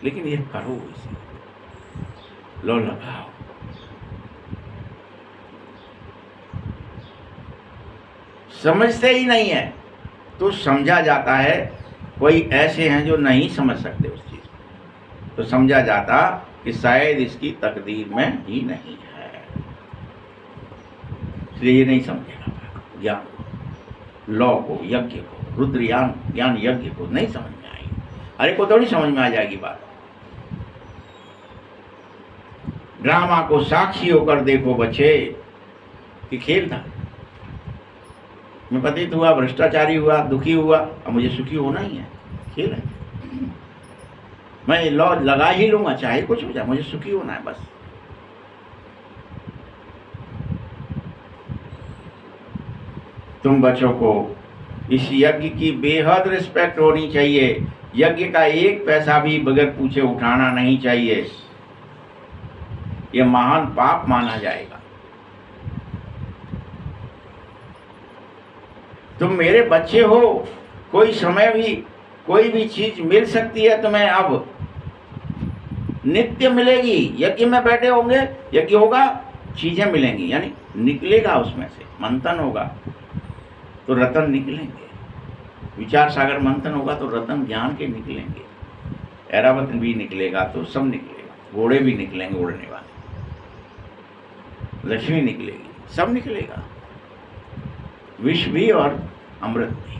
लेकिन ये करो, इसे लो लगाओ। समझते ही नहीं है तो समझा जाता है। कोई ऐसे हैं जो नहीं समझ सकते उस चीज को, तो समझा जाता कि शायद इसकी तकदीर में ही नहीं है, इसलिए ये नहीं समझेगा। ज्ञान लौ को, यज्ञ को, रुद्र ज्ञान यज्ञ को नहीं समझ में आएगी। अरे को थोड़ी समझ में आ जाएगी बात। ड्रामा को साक्षी होकर देखो बच्चे कि खेल था, मैं पतित हुआ, भ्रष्टाचारी हुआ, दुखी हुआ, अब मुझे सुखी होना ही है, खेल है। मैं लौ लगा ही लूंगा, चाहे कुछ हो जाए, मुझे सुखी होना है बस। तुम बच्चों को इस यज्ञ की बेहद रिस्पेक्ट होनी चाहिए। यज्ञ का एक पैसा भी बगैर पूछे उठाना नहीं चाहिए, यह महान पाप माना जाएगा। तुम मेरे बच्चे हो, कोई समय भी कोई भी चीज मिल सकती है तुम्हें, अब नित्य मिलेगी। यज्ञ में बैठे होंगे, यज्ञ होगा, चीजें मिलेंगी, यानी निकलेगा उसमें से मंथन होगा तो रतन निकलेंगे। विचार सागर मंथन होगा तो रतन ज्ञान के निकलेंगे। ऐरावत भी निकलेगा तो सब निकलेगा, घोड़े भी निकलेंगे उड़ने वाले, लक्ष्मी निकलेगी, सब निकलेगा, विष भी और अमृत भी।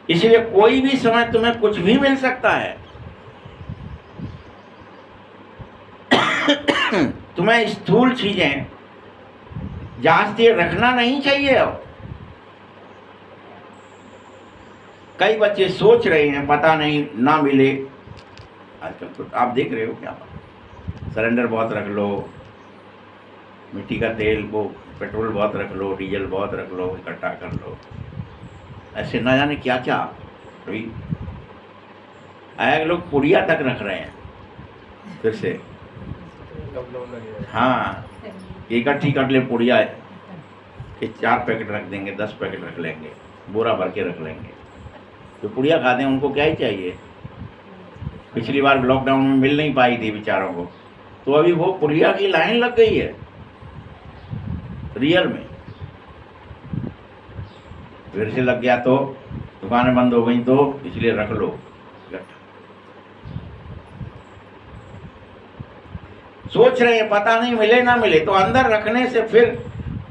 इसलिए कोई भी समय तुम्हें कुछ भी मिल सकता है। तुम्हें स्थूल चीजें जास्ती रखना नहीं चाहिए। अब कई बच्चे सोच रहे हैं पता नहीं ना मिले, आजकल तो आप देख रहे हो क्या, सिलेंडर बहुत रख लो, मिट्टी का तेल वो पेट्रोल बहुत रख लो, डीजल बहुत रख लो, इकट्ठा कर लो, ऐसे ना जाने क्या क्या। अभी आया लोग पुड़िया तक रख रहे हैं फिर से, हाँ इकट्ठी कर ले पुड़िया, कि 4 पैकेट रख देंगे, 10 पैकेट रख लेंगे, बोरा भर के रख लेंगे। तो पुड़िया खाते हैं उनको क्या ही चाहिए। पिछली बार लॉकडाउन में मिल नहीं पाई थी बेचारों को, तो अभी वो पुड़िया की लाइन लग गई है रियल में। फिर से लग गया तो दुकानें बंद हो गई, तो इसलिए रख लो। सोच रहे हैं पता नहीं मिले ना मिले, तो अंदर रखने से फिर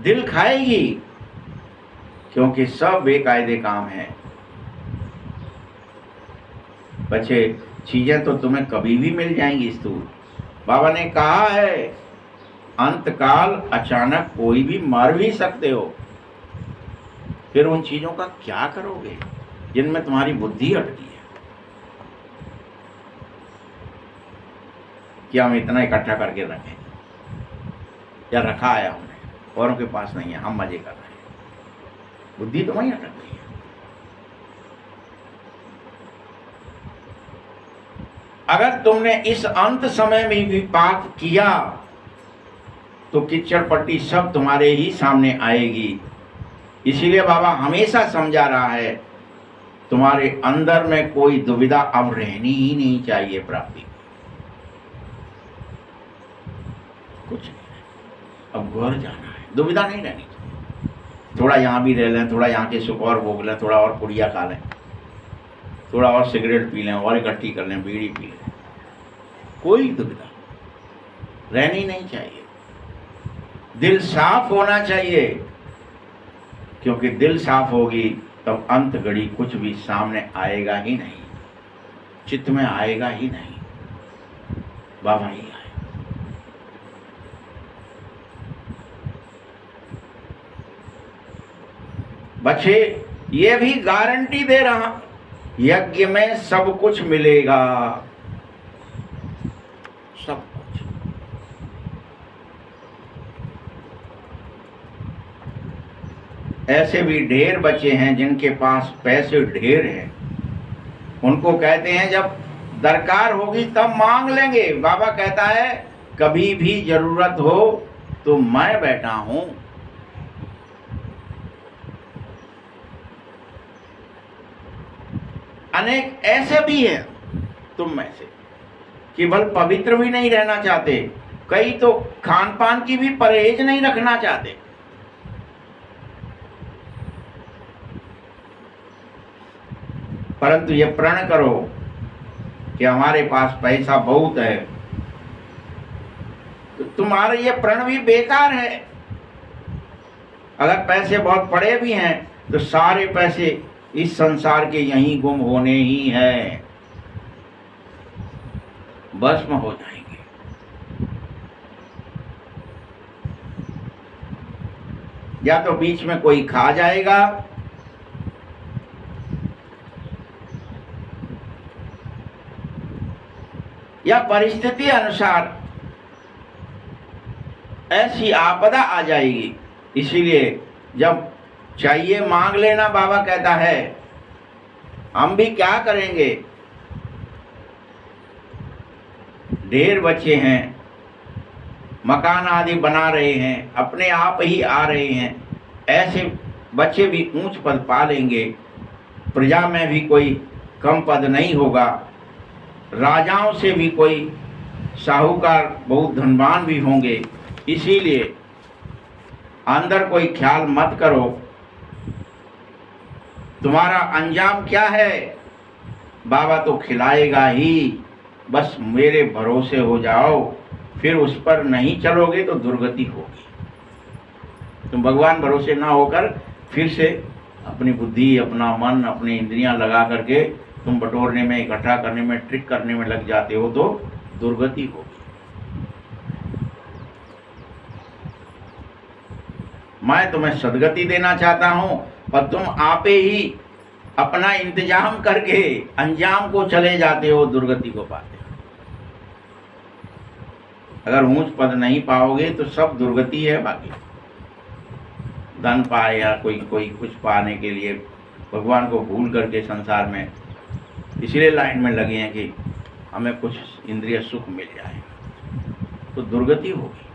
दिल खाएगी, क्योंकि सब बेकायदे काम है। बच्चे चीजें तो तुम्हें कभी भी मिल जाएंगी स्थूल। बाबा ने कहा है अंतकाल अचानक कोई भी मर भी सकते हो, फिर उन चीजों का क्या करोगे जिनमें तुम्हारी बुद्धि अटकी है। कि हम इतना इकट्ठा करके रखें, या रखा है हमने, औरों के पास नहीं है, हम मजे कर रहे हैं, बुद्धि तो वहीं अटक गई है। अगर तुमने इस अंत समय में भी पाप किया तो किच्चड़ पट्टी सब तुम्हारे ही सामने आएगी। इसीलिए बाबा हमेशा समझा रहा है तुम्हारे अंदर में कोई दुविधा अब रहनी ही नहीं चाहिए प्राप्ति। कुछ नहीं, अब घर जाना है, दुविधा नहीं रहनी चाहिए। थोड़ा यहाँ भी रह लें, थोड़ा यहाँ के सुख और भोग लें, थोड़ा और पुड़िया खा लें, थोड़ा और सिगरेट पी लें, और इकट्ठी कर लें, बीड़ी पी लें, कोई दुविधा रहनी नहीं चाहिए। दिल साफ होना चाहिए, क्योंकि दिल साफ होगी तब अंत घड़ी कुछ भी सामने आएगा ही नहीं, चित्त में आएगा ही नहीं, बाबा ही आए। बच्चे ये भी गारंटी दे रहा, यज्ञ में सब कुछ मिलेगा, सब कुछ। ऐसे भी ढेर बच्चे हैं जिनके पास पैसे ढेर हैं, उनको कहते हैं जब दरकार होगी तब मांग लेंगे। बाबा कहता है कभी भी जरूरत हो तो मैं बैठा हूं। अनेक ऐसे भी हैं तुम में से केवल पवित्र भी नहीं रहना चाहते, कई तो खान पान की भी परहेज नहीं रखना चाहते। परंतु ये प्रण करो कि हमारे पास पैसा बहुत है, तो तुम्हारा ये प्रण भी बेकार है। अगर पैसे बहुत पड़े भी हैं तो सारे पैसे इस संसार के यहीं गुम होने ही हैं, भस्म हो जाएंगे। या तो बीच में कोई खा जाएगा, या परिस्थिति अनुसार ऐसी आपदा आ जाएगी, इसीलिए जब चाहिए मांग लेना, बाबा कहता है। हम भी क्या करेंगे, ढेर बच्चे हैं, मकान आदि बना रहे हैं, अपने आप ही आ रहे हैं। ऐसे बच्चे भी ऊंच पद पा लेंगे, प्रजा में भी कोई कम पद नहीं होगा, राजाओं से भी कोई साहूकार बहुत धनवान भी होंगे। इसीलिए अंदर कोई ख्याल मत करो। तुम्हारा अंजाम क्या है, बाबा तो खिलाएगा ही, बस मेरे भरोसे हो जाओ। फिर उस पर नहीं चलोगे तो दुर्गति होगी। तुम भगवान भरोसे ना होकर फिर से अपनी बुद्धि, अपना मन, अपनी इंद्रियां लगा करके तुम बटोरने में, इकट्ठा करने में, ट्रिक करने में लग जाते हो तो दुर्गति होगी। मैं तुम्हें सदगति देना चाहता हूं और तुम आपे ही अपना इंतजाम करके अंजाम को चले जाते हो, दुर्गति को पाते हो। अगर ऊंच पद नहीं पाओगे तो सब दुर्गति है। बाकी धन पाए या कोई कुछ पाने के लिए भगवान को भूल करके संसार में इसलिए लाइन में लगे हैं कि हमें कुछ इंद्रिय सुख मिल जाए, तो दुर्गति होगी।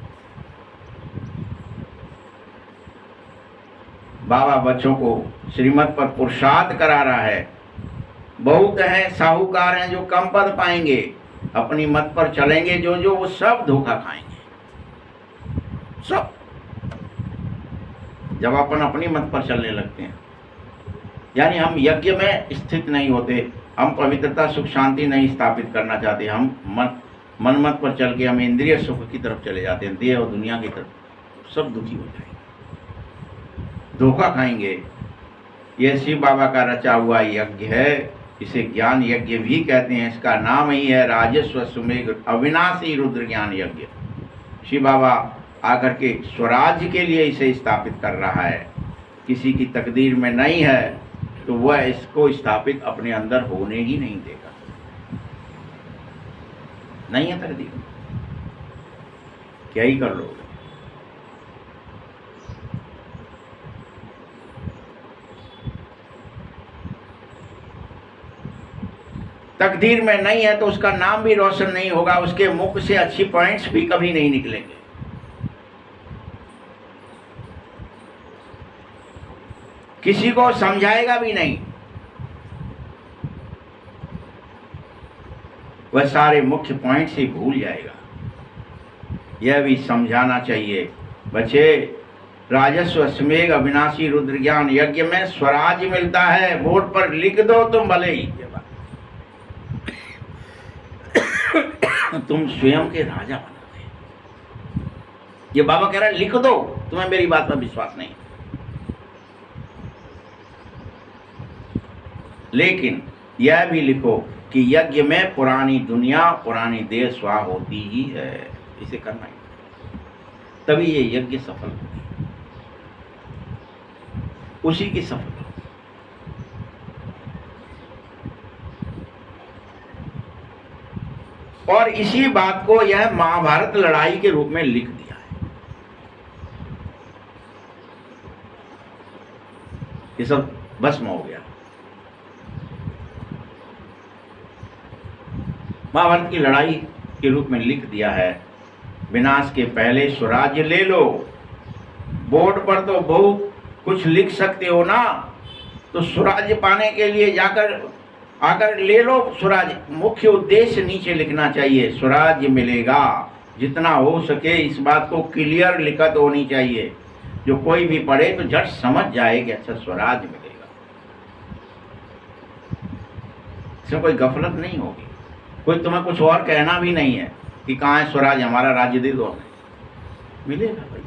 बाबा बच्चों को श्रीमत पर पुरुषार्थ करा रहा है। बहुत हैं साहूकार हैं जो कम पद पाएंगे, अपनी मत पर चलेंगे जो वो सब धोखा खाएंगे। सब जब अपन अपनी मत पर चलने लगते हैं, यानी हम यज्ञ में स्थित नहीं होते, हम पवित्रता, सुख, शांति नहीं स्थापित करना चाहते, हम मन मत पर चल के हम इंद्रिय सुख की तरफ चले जाते हैं, देह और दुनिया की तरफ, सब दुखी हो जाएंगे, धोखा खाएंगे। यह शिव बाबा का रचा हुआ यज्ञ है, इसे ज्ञान यज्ञ भी कहते हैं। इसका नाम ही है राजस्व सुमेघ अविनाशी रुद्र ज्ञान यज्ञ। शिव बाबा आकर के स्वराज्य के लिए इसे स्थापित कर रहा है। किसी की तकदीर में नहीं है तो वह इसको स्थापित अपने अंदर होने ही नहीं देगा। नहीं है तकदीर, क्या ही कर लोगे। तकदीर में नहीं है तो उसका नाम भी रोशन नहीं होगा, उसके मुख से अच्छी पॉइंट्स भी कभी नहीं निकलेंगे। किसी को समझाएगा भी नहीं, वह सारे मुख्य पॉइंट्स ही भूल जाएगा। यह भी समझाना चाहिए बच्चे, राजस्व स्मेघ अविनाशी रुद्र ज्ञान यज्ञ में स्वराज्य मिलता है। बोर्ड पर लिख दो तुम भले ही, तुम स्वयं के राजा बनोगे। ये बाबा कह रहा है लिख दो, तुम्हें मेरी बात पर विश्वास नहीं, लेकिन यह भी लिखो कि यज्ञ में पुरानी दुनिया, पुरानी देह स्वाह होती ही है। इसे करना ही, तभी ये यज्ञ सफल होगी, उसी की सफल। और इसी बात को यह महाभारत लड़ाई के रूप में लिख दिया है। ये सब भस्म हो गया। महाभारत की लड़ाई के रूप में लिख दिया है। विनाश के पहले स्वराज्य ले लो। बोर्ड पर तो बहुत कुछ लिख सकते हो ना, तो स्वराज्य पाने के लिए जाकर आकर ले लो स्वराज्य। मुख्य उद्देश्य नीचे लिखना चाहिए, स्वराज्य मिलेगा। जितना हो सके इस बात को क्लियर लिखत होनी चाहिए, जो कोई भी पढ़े तो झट समझ जाए कि अच्छा स्वराज्य मिलेगा। इसमें कोई गफलत नहीं होगी। कोई तुम्हें कुछ और कहना भी नहीं है कि कहाँ है स्वराज्य, हमारा राज्य दे दो हमें, मिलेगा भाई।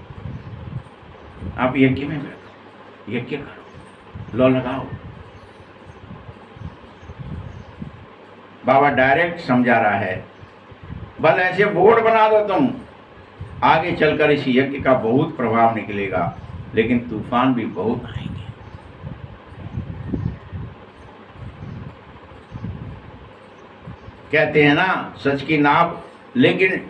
आप यज्ञ में बैठो, यज्ञ करो, लो लगाओ। बाबा डायरेक्ट समझा रहा है। बस ऐसे बोर्ड बना दो तुम, आगे चलकर इस यज्ञ का बहुत प्रभाव निकलेगा, लेकिन तूफान भी बहुत आएंगे। कहते हैं ना, सच की नाव लेकिन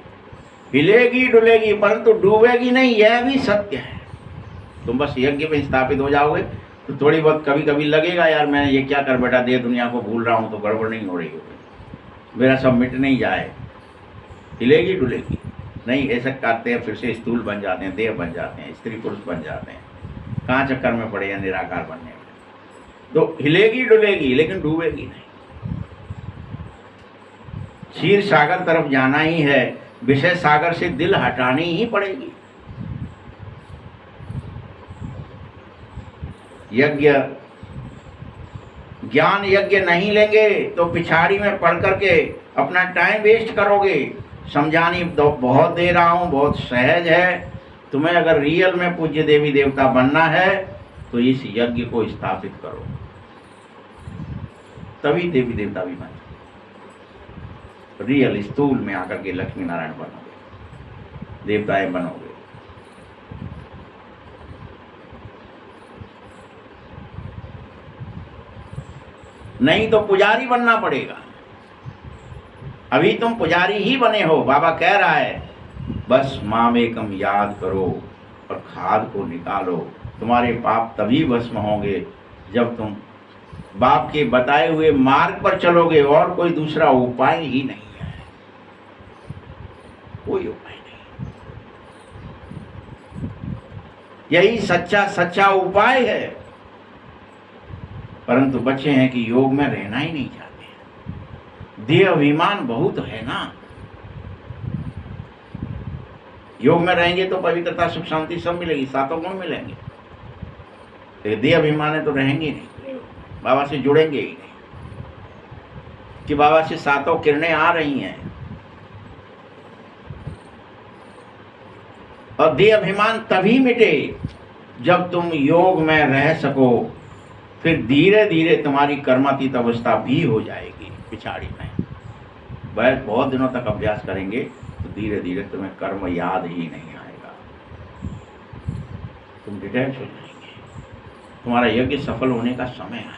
हिलेगी डुलेगी परंतु डूबेगी नहीं, यह भी सत्य है। तुम बस यज्ञ में स्थापित हो जाओगे तो थोड़ी बहुत कभी कभी लगेगा यार मैंने ये क्या कर बैठा, देह दुनिया को भूल रहा हूँ, तो गड़बड़ नहीं हो रही होगी, मेरा सब मिट नहीं जाए, हिलेगी डुलेगी नहीं। ऐसा करते हैं फिर से स्थूल बन जाते हैं, देह बन जाते हैं, स्त्री पुरुष बन जाते हैं, कहाँ चक्कर में पड़े हैं निराकार बनने में। तो हिलेगी डुलेगी लेकिन डूबेगी नहीं। क्षीर सागर तरफ जाना ही है, विषय सागर से दिल हटानी ही पड़ेगी। यज्ञ ज्ञान यज्ञ नहीं लेंगे तो पिछाड़ी में पढ़ करके अपना टाइम वेस्ट करोगे। समझानी बहुत दे रहा हूं, बहुत सहज है। तुम्हें अगर रियल में पूज्य देवी देवता बनना है तो इस यज्ञ को स्थापित करो, तभी देवी देवता भी बन रियल स्थूल में आकर के लक्ष्मी नारायण बनोगे, देवताएं बनोगे। नहीं तो पुजारी बनना पड़ेगा। अभी तुम पुजारी ही बने हो। बाबा कह रहा है बस मामेकम याद करो और खाद को निकालो। तुम्हारे पाप तभी भस्म होंगे जब तुम बाप के बताए हुए मार्ग पर चलोगे, और कोई दूसरा उपाय ही नहीं है, कोई उपाय नहीं। यही सच्चा उपाय है। परंतु बच्चे हैं कि योग में रहना ही नहीं चाहते। देह अभिमान बहुत है ना। योग में रहेंगे तो पवित्रता सुख शांति सब मिलेगी, सातों गुण मिलेंगे। तो देह अभिमान है तो रहेंगे नहीं, बाबा से जुड़ेंगे ही नहीं कि बाबा से सातों किरणें आ रही हैं। और देह अभिमान तभी मिटे जब तुम योग में रह सको। फिर धीरे धीरे तुम्हारी कर्मातीत अवस्था भी हो जाएगी पिछाड़ी में। वह बहुत दिनों तक अभ्यास करेंगे तो धीरे धीरे तुम्हें कर्म याद ही नहीं आएगा, तुम डिटैच हो जाएंगे, तुम्हारा यज्ञ सफल होने का समय आएगा।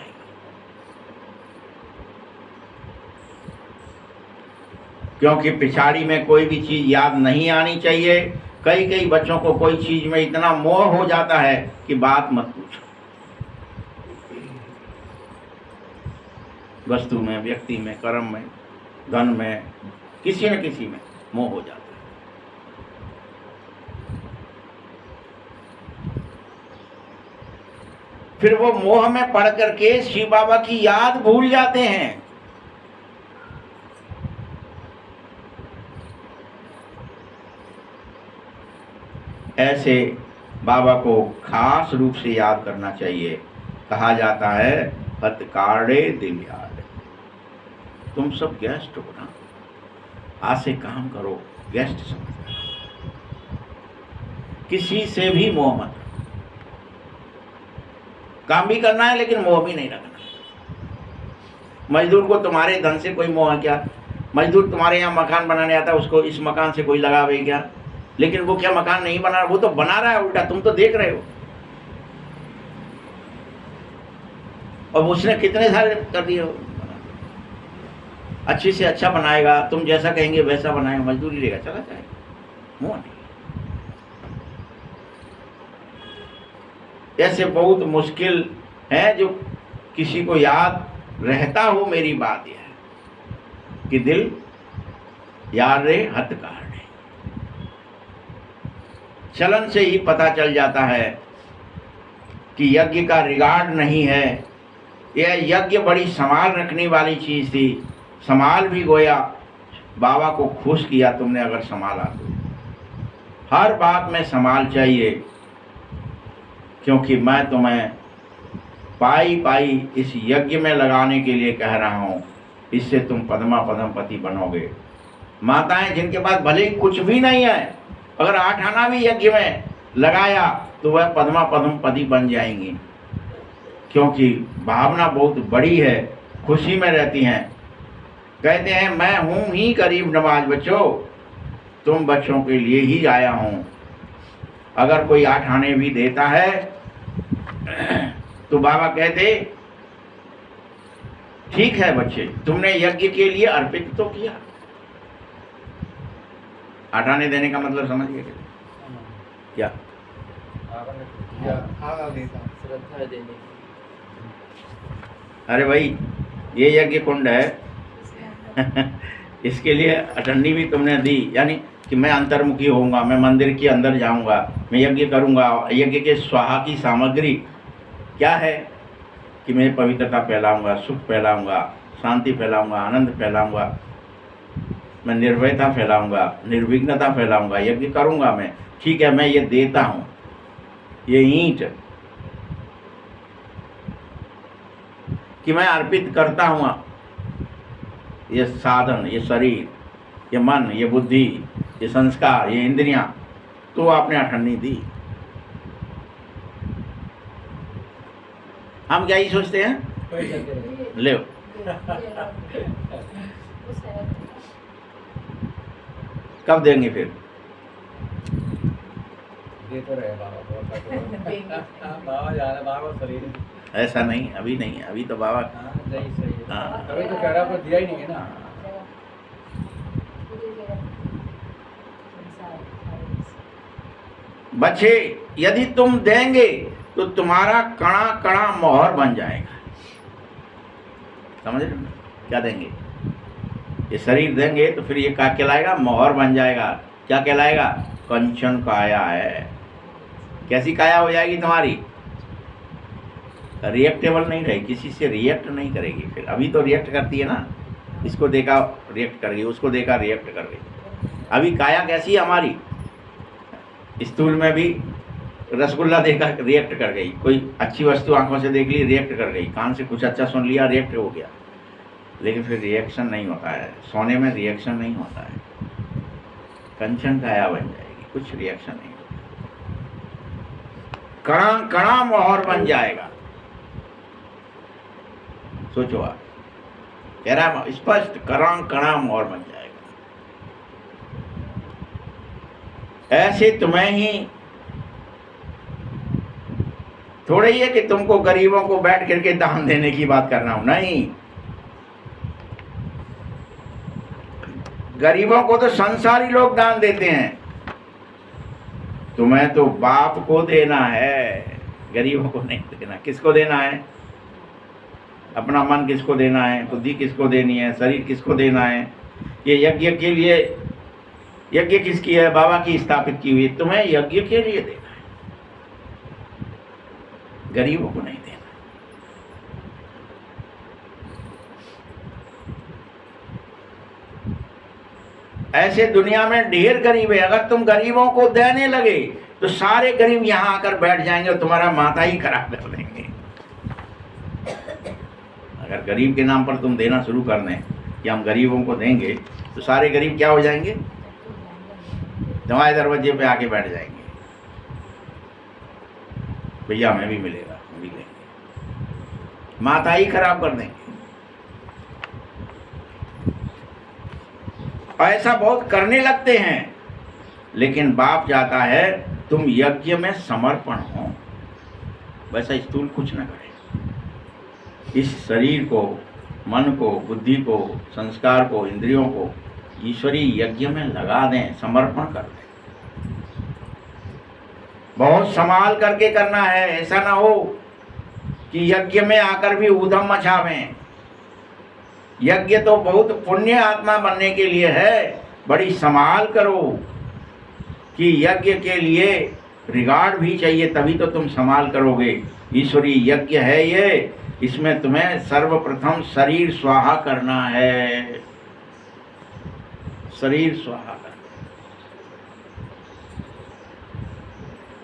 क्योंकि पिछाड़ी में कोई भी चीज याद नहीं आनी चाहिए। कई बच्चों को कोई चीज में इतना मोह हो जाता है कि बात मत पूछो। वस्तु में, व्यक्ति में, कर्म में, धन में, किसी न किसी में मोह हो जाता है। फिर वो मोह में पड़ करके शिव बाबा की याद भूल जाते हैं। ऐसे बाबा को खास रूप से याद करना चाहिए। कहा जाता है हतकारे दिव्याद। तुम सब गेस्ट हो ना, आज से काम करो गेस्ट समझ, किसी से भी मोह मत रखो। काम भी करना है लेकिन मोह भी नहीं रखना। मजदूर को तुम्हारे धन से कोई मोह है क्या? मजदूर तुम्हारे यहाँ मकान बनाने आता है, उसको इस मकान से कोई लगाव है क्या? लेकिन वो क्या मकान नहीं बना रहा, वो तो बना रहा है उल्टा, तुम तो देख रहे हो। और उसने कितने सारे कर दिए हो। अच्छे से अच्छा बनाएगा, तुम जैसा कहेंगे वैसा बनाएगा, मजदूरी लेगा, चला जाएगा, मोह नहीं। ऐसे बहुत मुश्किल है जो किसी को याद रहता हो। मेरी बात यह है कि दिल यार रे हतकार रे। चलन से ही पता चल जाता है कि यज्ञ का रिगार्ड नहीं है। यह यज्ञ बड़ी संभाल रखने वाली चीज थी। संभाल भी गोया, बाबा को खुश किया तुमने अगर संभाला तो। हर बात में संभाल चाहिए, क्योंकि मैं तुम्हें पाई इस यज्ञ में लगाने के लिए कह रहा हूँ। इससे तुम पद्मा पद्मपति बनोगे। माताएं जिनके पास भले ही कुछ भी नहीं है, अगर 8 आना भी यज्ञ में लगाया तो वह पद्मा पद्मपति बन जाएंगी, क्योंकि भावना बहुत बड़ी है, खुशी में रहती हैं। कहते हैं मैं हूँ ही गरीब नवाज बच्चों, तुम बच्चों के लिए ही आया हूँ। अगर कोई 8 आने भी देता है तो बाबा कहते ठीक है बच्चे, तुमने यज्ञ के लिए अर्पित तो किया। 8 आने देने का मतलब समझिए क्या? श्रद्धा देने की। अरे भाई, ये यज्ञ कुंड है इसके लिए अटंडी भी तुमने दी, यानी कि मैं अंतर्मुखी होऊंगा, मैं मंदिर के अंदर जाऊंगा, मैं यज्ञ करूंगा। यज्ञ के स्वाहा की सामग्री क्या है कि मैं पवित्रता फैलाऊंगा, सुख फैलाऊंगा, शांति फैलाऊंगा, आनंद फैलाऊंगा, मैं निर्भयता फैलाऊंगा, निर्विघ्नता फैलाऊंगा, यज्ञ करूंगा मैं। ठीक है, मैं ये देता हूं, ये ईंट कि मैं अर्पित करता हूं, ये साधन, ये शरीर, ये मन, ये बुद्धि, ये संस्कार, ये इंद्रियां, तो आपने अठन्नी दी। हम क्या ही सोचते हैं, ले कब देंगे फिर? ये तो रहे बाबा जा रहा, बाबा शरीर ऐसा नहीं, अभी नहीं, अभी तो बाबा सही है। हाँ। अभी तो कह रहा पर दिया ही नहीं है ना। बच्चे, यदि तुम देंगे तो तुम्हारा कणा कणा मोहर बन जाएगा। समझ रहे हो? क्या देंगे? ये शरीर देंगे तो फिर ये क्या कहलाएगा? मोहर बन जाएगा। क्या कहलाएगा? कंचन काया है। कैसी काया हो जाएगी तुम्हारी? रिएक्टेबल नहीं रहेगी, किसी से रिएक्ट नहीं करेगी। फिर अभी तो रिएक्ट करती है ना, इसको देखा रिएक्ट कर गई, उसको देखा रिएक्ट कर गई। अभी काया कैसी है हमारी? स्थूल में भी रसगुल्ला देखा रिएक्ट कर गई, कोई अच्छी वस्तु आंखों से देख ली रिएक्ट कर गई, कान से कुछ अच्छा सुन लिया रिएक्ट हो गया। लेकिन फिर रिएक्शन नहीं होता है, सोने में रिएक्शन नहीं होता है। कंचन काया बन जाएगी, कुछ रिएक्शन नहीं होता, कणा कणा मोहर बन जाएगा। सोचो आप, कह रहा स्पष्ट, कणा कणा मोहर बन जाएगा। ऐसे तुम्हें ही थोड़ा ही है कि तुमको गरीबों को बैठ करके दान देने की बात करना हो, नहीं। गरीबों को तो संसारी लोग दान देते हैं, तुम्हें तो बाप को देना है, गरीबों को नहीं देना। किसको देना है? अपना मन किसको देना है? बुद्धि किसको देनी है? शरीर किसको देना है? ये यज्ञ के लिए, यज्ञ किसकी है? बाबा की स्थापित की हुई, तुम्हें यज्ञ के लिए देना है, गरीबों को नहीं देना। ऐसे दुनिया में ढेर गरीब है। अगर तुम गरीबों को देने लगे तो सारे गरीब यहां आकर बैठ जाएंगे और तुम्हारा माथा ही खराब कर देंगे। अगर गरीब के नाम पर तुम देना शुरू कर दें कि हम गरीबों को देंगे, तो सारे गरीब क्या हो जाएंगे? तुम्हारे दरवाजे पे आके बैठ जाएंगे, भैया हमें भी मिलेगा, हम भी लेंगे, माथा ही खराब कर देंगे। ऐसा बहुत करने लगते हैं, लेकिन बाप चाहता है तुम यज्ञ में समर्पण हो। वैसा स्थूल कुछ न करे। इस शरीर को, मन को, बुद्धि को, संस्कार को, इंद्रियों को ईश्वरीय यज्ञ में लगा दें, समर्पण कर दें। बहुत संभाल करके करना है। ऐसा ना हो कि यज्ञ में आकर भी ऊधम मचावें। यज्ञ तो बहुत पुण्य आत्मा बनने के लिए है, बड़ी संभाल करो कि यज्ञ के लिए रिगार्ड भी चाहिए, तभी तो तुम संभाल करोगे। ईश्वरीय यज्ञ है ये, इसमें तुम्हें सर्वप्रथम शरीर स्वाहा करना है, शरीर स्वाहा करना।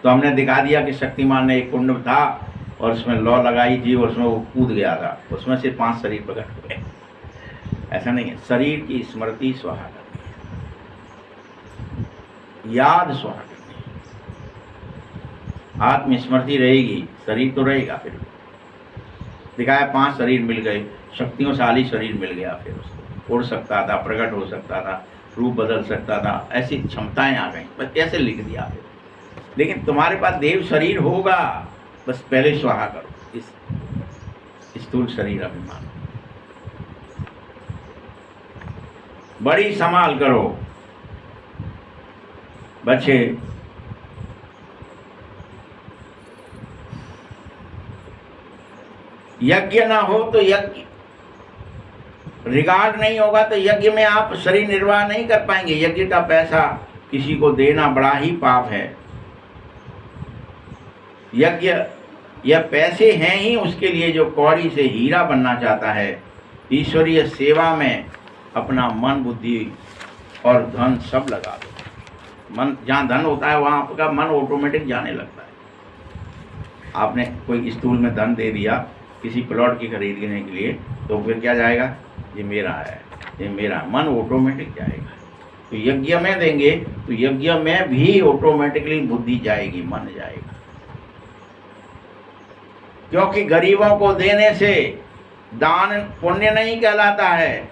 तो हमने दिखा दिया कि शक्तिमान ने एक कुंड था और उसमें लौ लगाई थी और उसमें वो कूद गया था, उसमें से 5 शरीर प्रकट हुए। ऐसा नहीं है, शरीर की स्मृति स्वाहा करनी है, याद स्वाहा करनी है। आत्म स्मृति रहेगी, शरीर तो रहेगा। फिर दिखाया 5 शरीर मिल गए, शक्तियोंशाली शरीर मिल गया। फिर उसको उड़ सकता था, प्रकट हो सकता था, रूप बदल सकता था, ऐसी क्षमताएं आ गई। बस कैसे लिख दिया फिर। लेकिन तुम्हारे पास देव शरीर होगा, बस पहले स्वाहा करो इस स्थूल शरीर अभिमान, बड़ी संभाल करो। बच्चे, यज्ञ ना हो तो यज्ञ रिगार्ड नहीं होगा तो यज्ञ में आप शरीर निर्वाह नहीं कर पाएंगे। यज्ञ का पैसा किसी को देना बड़ा ही पाप है। यज्ञ या पैसे हैं ही उसके लिए जो कौड़ी से हीरा बनना चाहता है। ईश्वरीय सेवा में अपना मन बुद्धि और धन सब लगा दो। मन जहाँ धन होता है वहाँ आपका मन ऑटोमेटिक जाने लगता है। आपने कोई स्टूल में धन दे दिया किसी प्लॉट की खरीदने के लिए, तो फिर क्या जाएगा, ये मेरा है, ये मेरा, मन ऑटोमेटिक जाएगा। तो यज्ञ में देंगे तो यज्ञ में भी ऑटोमेटिकली बुद्धि जाएगी, मन जाएगा। क्योंकि गरीबों को देने से दान पुण्य नहीं कहलाता है।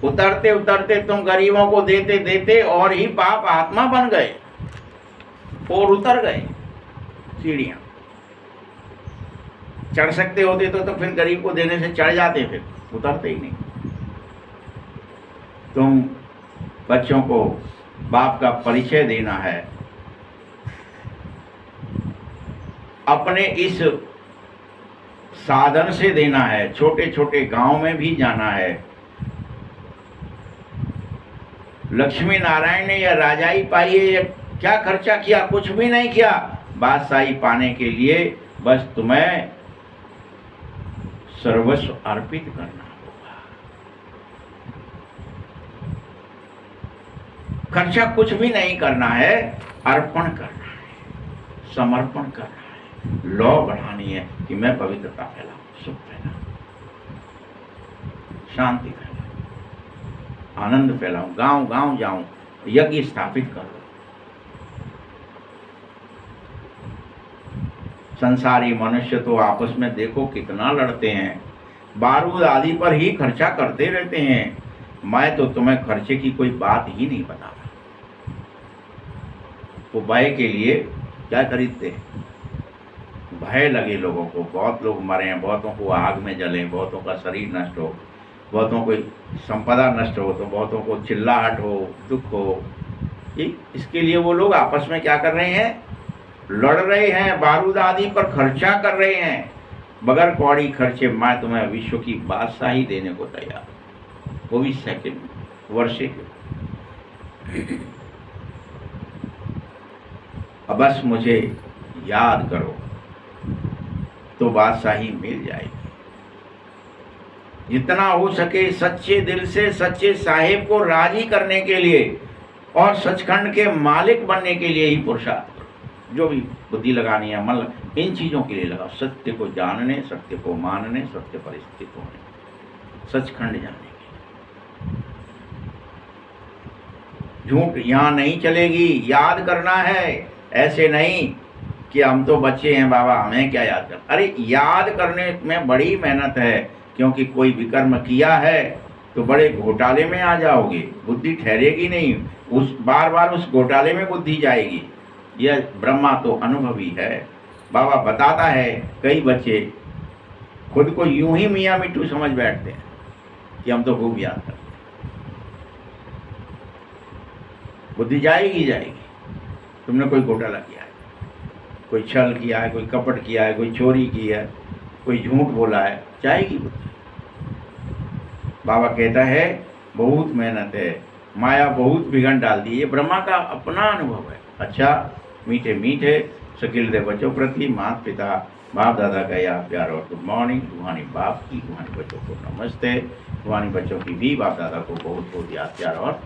उतरते उतरते तुम गरीबों को देते देते और ही पाप आत्मा बन गए और उतर गए सीढ़ियां। चढ़ सकते होते तो फिर गरीब को देने से चढ़ जाते, फिर उतरते ही नहीं। तुम बच्चों को बाप का परिचय देना है, अपने इस साधन से देना है। छोटे छोटे गांव में भी जाना है। लक्ष्मी नारायण ने या राजाई पाई है, या क्या खर्चा किया, कुछ भी नहीं किया। बादशाही पाने के लिए बस तुम्हें सर्वस्व अर्पित करना होगा। खर्चा कुछ भी नहीं करना है, अर्पण करना है, समर्पण करना है। लौ बढ़ानी है कि मैं पवित्रता फैलाऊं, सुख फैलाऊं, शांति फैलाऊं, आनंद फैलाऊं, गांव गांव जाऊं, यज्ञ स्थापित करूं। संसारी मनुष्य तो आपस में देखो कितना लड़ते हैं, बारूद आदि पर ही खर्चा करते रहते हैं। मैं तो तुम्हें खर्चे की कोई बात ही नहीं बता रहा। वो भय के लिए क्या खरीदते हैं, भय लगे लोगों को। बहुत लोग मरे हैं, बहुतों को आग में जले, बहुतों का शरीर नष्ट हो, बहुतों को संपदा नष्ट हो, तो बहुतों को चिल्लाहट हो, दुख हो। इसके लिए वो लोग आपस में क्या कर रहे हैं, लड़ रहे हैं, बारूद आदि पर खर्चा कर रहे हैं। बगैर कौड़ी खर्चे मैं तुम्हें विश्व की बादशाही देने को तैयार, वो भी सेकंड वर्षे के। अब बस मुझे याद करो तो बादशाही मिल जाएगी। जितना हो सके सच्चे दिल से सच्चे साहिब को राजी करने के लिए और सचखंड के मालिक बनने के लिए ही पुरुषार्थ करो। जो भी बुद्धि लगानी है, मन, इन चीज़ों के लिए लगाओ। सत्य को जानने, सत्य को मानने, सत्य पर स्थित होने, सचखंड जाने के लिए। झूठ यहाँ नहीं चलेगी, याद करना है। ऐसे नहीं कि हम तो बच्चे हैं बाबा, हमें क्या याद कर। अरे याद करने में बड़ी मेहनत है, क्योंकि कोई विकर्म किया है तो बड़े घोटाले में आ जाओगे, बुद्धि ठहरेगी नहीं, उस बार बार उस घोटाले में बुद्धि जाएगी। यह ब्रह्मा तो अनुभवी है। बाबा बताता है, कई बच्चे खुद को यूं ही मियाँ मिट्टू समझ बैठते हैं कि हम तो खूब याद करते हैं। बुद्धि जाएगी जाएगी। तुमने कोई घोटाला किया है, कोई छल किया है, कोई कपट किया है, कोई चोरी की है, कोई झूठ बोला है, जाएगी बुद्धि। बाबा कहता है बहुत मेहनत है, माया बहुत बिगड़ डाल दी। ये ब्रह्मा का अपना अनुभव है। अच्छा, मीठे मीठे सकिलदे बच्चों प्रति माता पिता बाप दादा का याद प्यार और गुड मॉर्निंग। रूहानी बाप की, रूहानी बच्चों को नमस्ते। रूहानी बच्चों की भी बाप दादा को बहुत बहुत याद प्यार और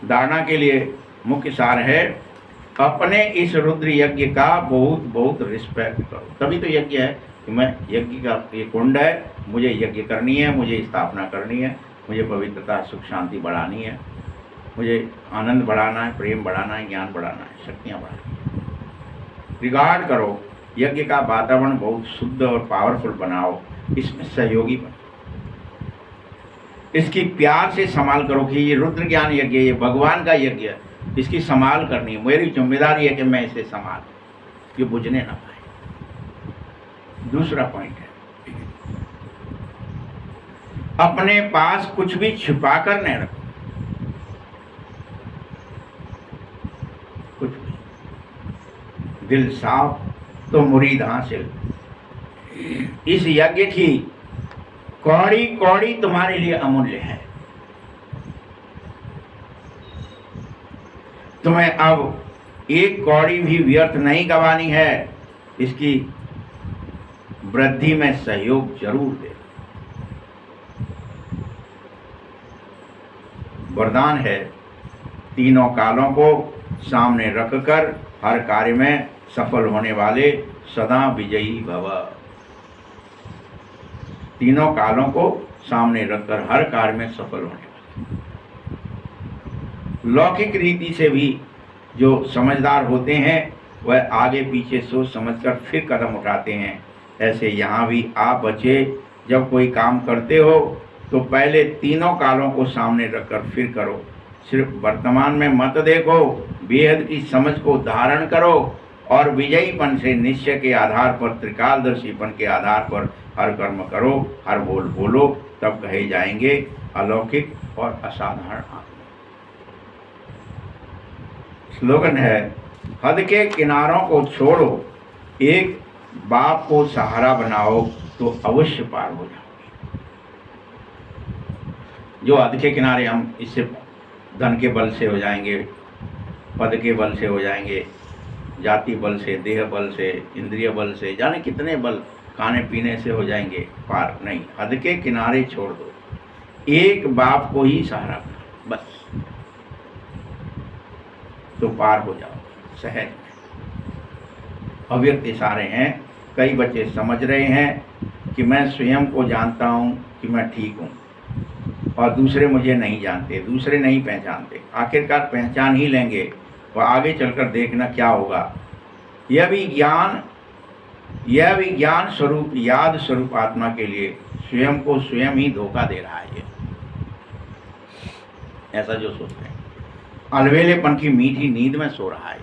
धारणा के लिए मुख्य सार है, अपने इस रुद्र यज्ञ का बहुत बहुत रिस्पेक्ट करो। तभी तो यज्ञ है कि मैं यज्ञ का ये कुंड है, मुझे यज्ञ करनी है, मुझे स्थापना करनी है, मुझे पवित्रता सुख शांति बढ़ानी है, मुझे आनंद बढ़ाना है, प्रेम बढ़ाना है, ज्ञान बढ़ाना है, शक्तियाँ बढ़ानी है। रिगार्ड करो, यज्ञ का वातावरण बहुत शुद्ध और पावरफुल बनाओ, इसमें सहयोगी बनो, इसकी प्यार से संभाल करो कि ये रुद्र ज्ञान यज्ञ, ये भगवान का यज्ञ है, इसकी संभाल करनी है। मेरी जिम्मेदारी है कि मैं इसे संभाल, ये बुझने ना पाए। दूसरा पॉइंट है, अपने पास कुछ भी छुपा कर नहीं रखो। कुछ भी दिल साफ तो मुरीद हासिल। इस यज्ञ की कौड़ी कौड़ी तुम्हारे लिए अमूल्य है। तुम्हें अब एक कौड़ी भी व्यर्थ नहीं गंवानी है। इसकी वृद्धि में सहयोग जरूर दे। वरदान है, तीनों कालों को सामने रखकर हर कार्य में सफल होने वाले सदा विजयी भव। तीनों कालों को सामने रखकर हर कार्य में सफल होने वाले। लौकिक रीति से भी जो समझदार होते हैं वह आगे पीछे सोच समझकर फिर कदम उठाते हैं। ऐसे यहाँ भी आप बच्चे जब कोई काम करते हो तो पहले तीनों कालों को सामने रखकर फिर करो। सिर्फ वर्तमान में मत देखो, बेहद की समझ को धारण करो और विजयीपन से निश्चय के आधार पर, त्रिकालदर्शीपन के आधार पर हर कर्म करो, हर बोल बोलो, तब कहे जाएंगे अलौकिक और असाधारण आत्मा। स्लोगन है, हद के किनारों को छोड़ो, एक बाप को सहारा बनाओ तो अवश्य पार हो जाओगे। जो हद के किनारे हम इससे धन के बल से हो जाएंगे, पद के बल से हो जाएंगे, जाति बल से, देह बल से, इंद्रिय बल से, जाने कितने बल, खाने पीने से हो जाएंगे पार नहीं। हद के किनारे छोड़ दो, एक बाप को ही सहारा बनाओ, बस तो पार हो जाओ सहज में। अव्यक्त इशारे हैं। कई बच्चे समझ रहे हैं कि मैं स्वयं को जानता हूँ कि मैं ठीक हूँ और दूसरे मुझे नहीं जानते, दूसरे नहीं पहचानते। आखिरकार पहचान ही लेंगे और आगे चलकर देखना क्या होगा। यह भी ज्ञान स्वरूप, याद स्वरूप आत्मा के लिए स्वयं को स्वयं ही धोखा दे रहा है। ऐसा जो सोचते हैं, अलवेलेपन की मीठी नींद में सो रहा है।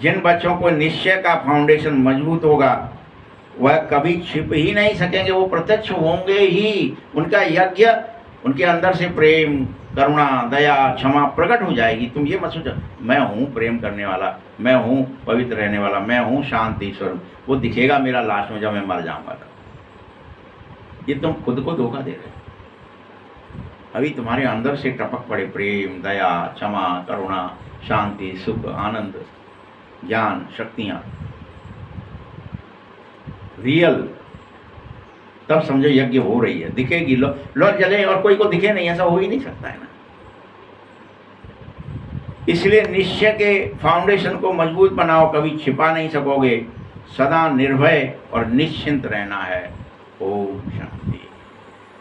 जिन बच्चों को निश्चय का फाउंडेशन मजबूत होगा वह कभी छिप ही नहीं सकेंगे, वो प्रत्यक्ष होंगे ही। उनका यज्ञ, उनके अंदर से प्रेम, करुणा, दया, क्षमा प्रकट हो जाएगी। तुम ये मत सोचो मैं हूँ प्रेम करने वाला, मैं हूँ पवित्र रहने वाला, मैं हूँ शांति स्वरूप, वो दिखेगा मेरा लास्ट में जब मैं मर जाऊंगा तब। ये तुम खुद को धोखा दे रहे हो। अभी तुम्हारे अंदर से टपक पड़े प्रेम, दया, क्षमा, करुणा, शांति, सुख, आनंद, ज्ञान, शक्तियां रियल, तब समझो यज्ञ हो रही है। दिखेगी, लो जले और कोई को दिखे नहीं, ऐसा हो ही नहीं सकता है ना। इसलिए निश्चय के फाउंडेशन को मजबूत बनाओ, कभी छिपा नहीं सकोगे। सदा निर्भय और निश्चिंत रहना है। ओम शांति।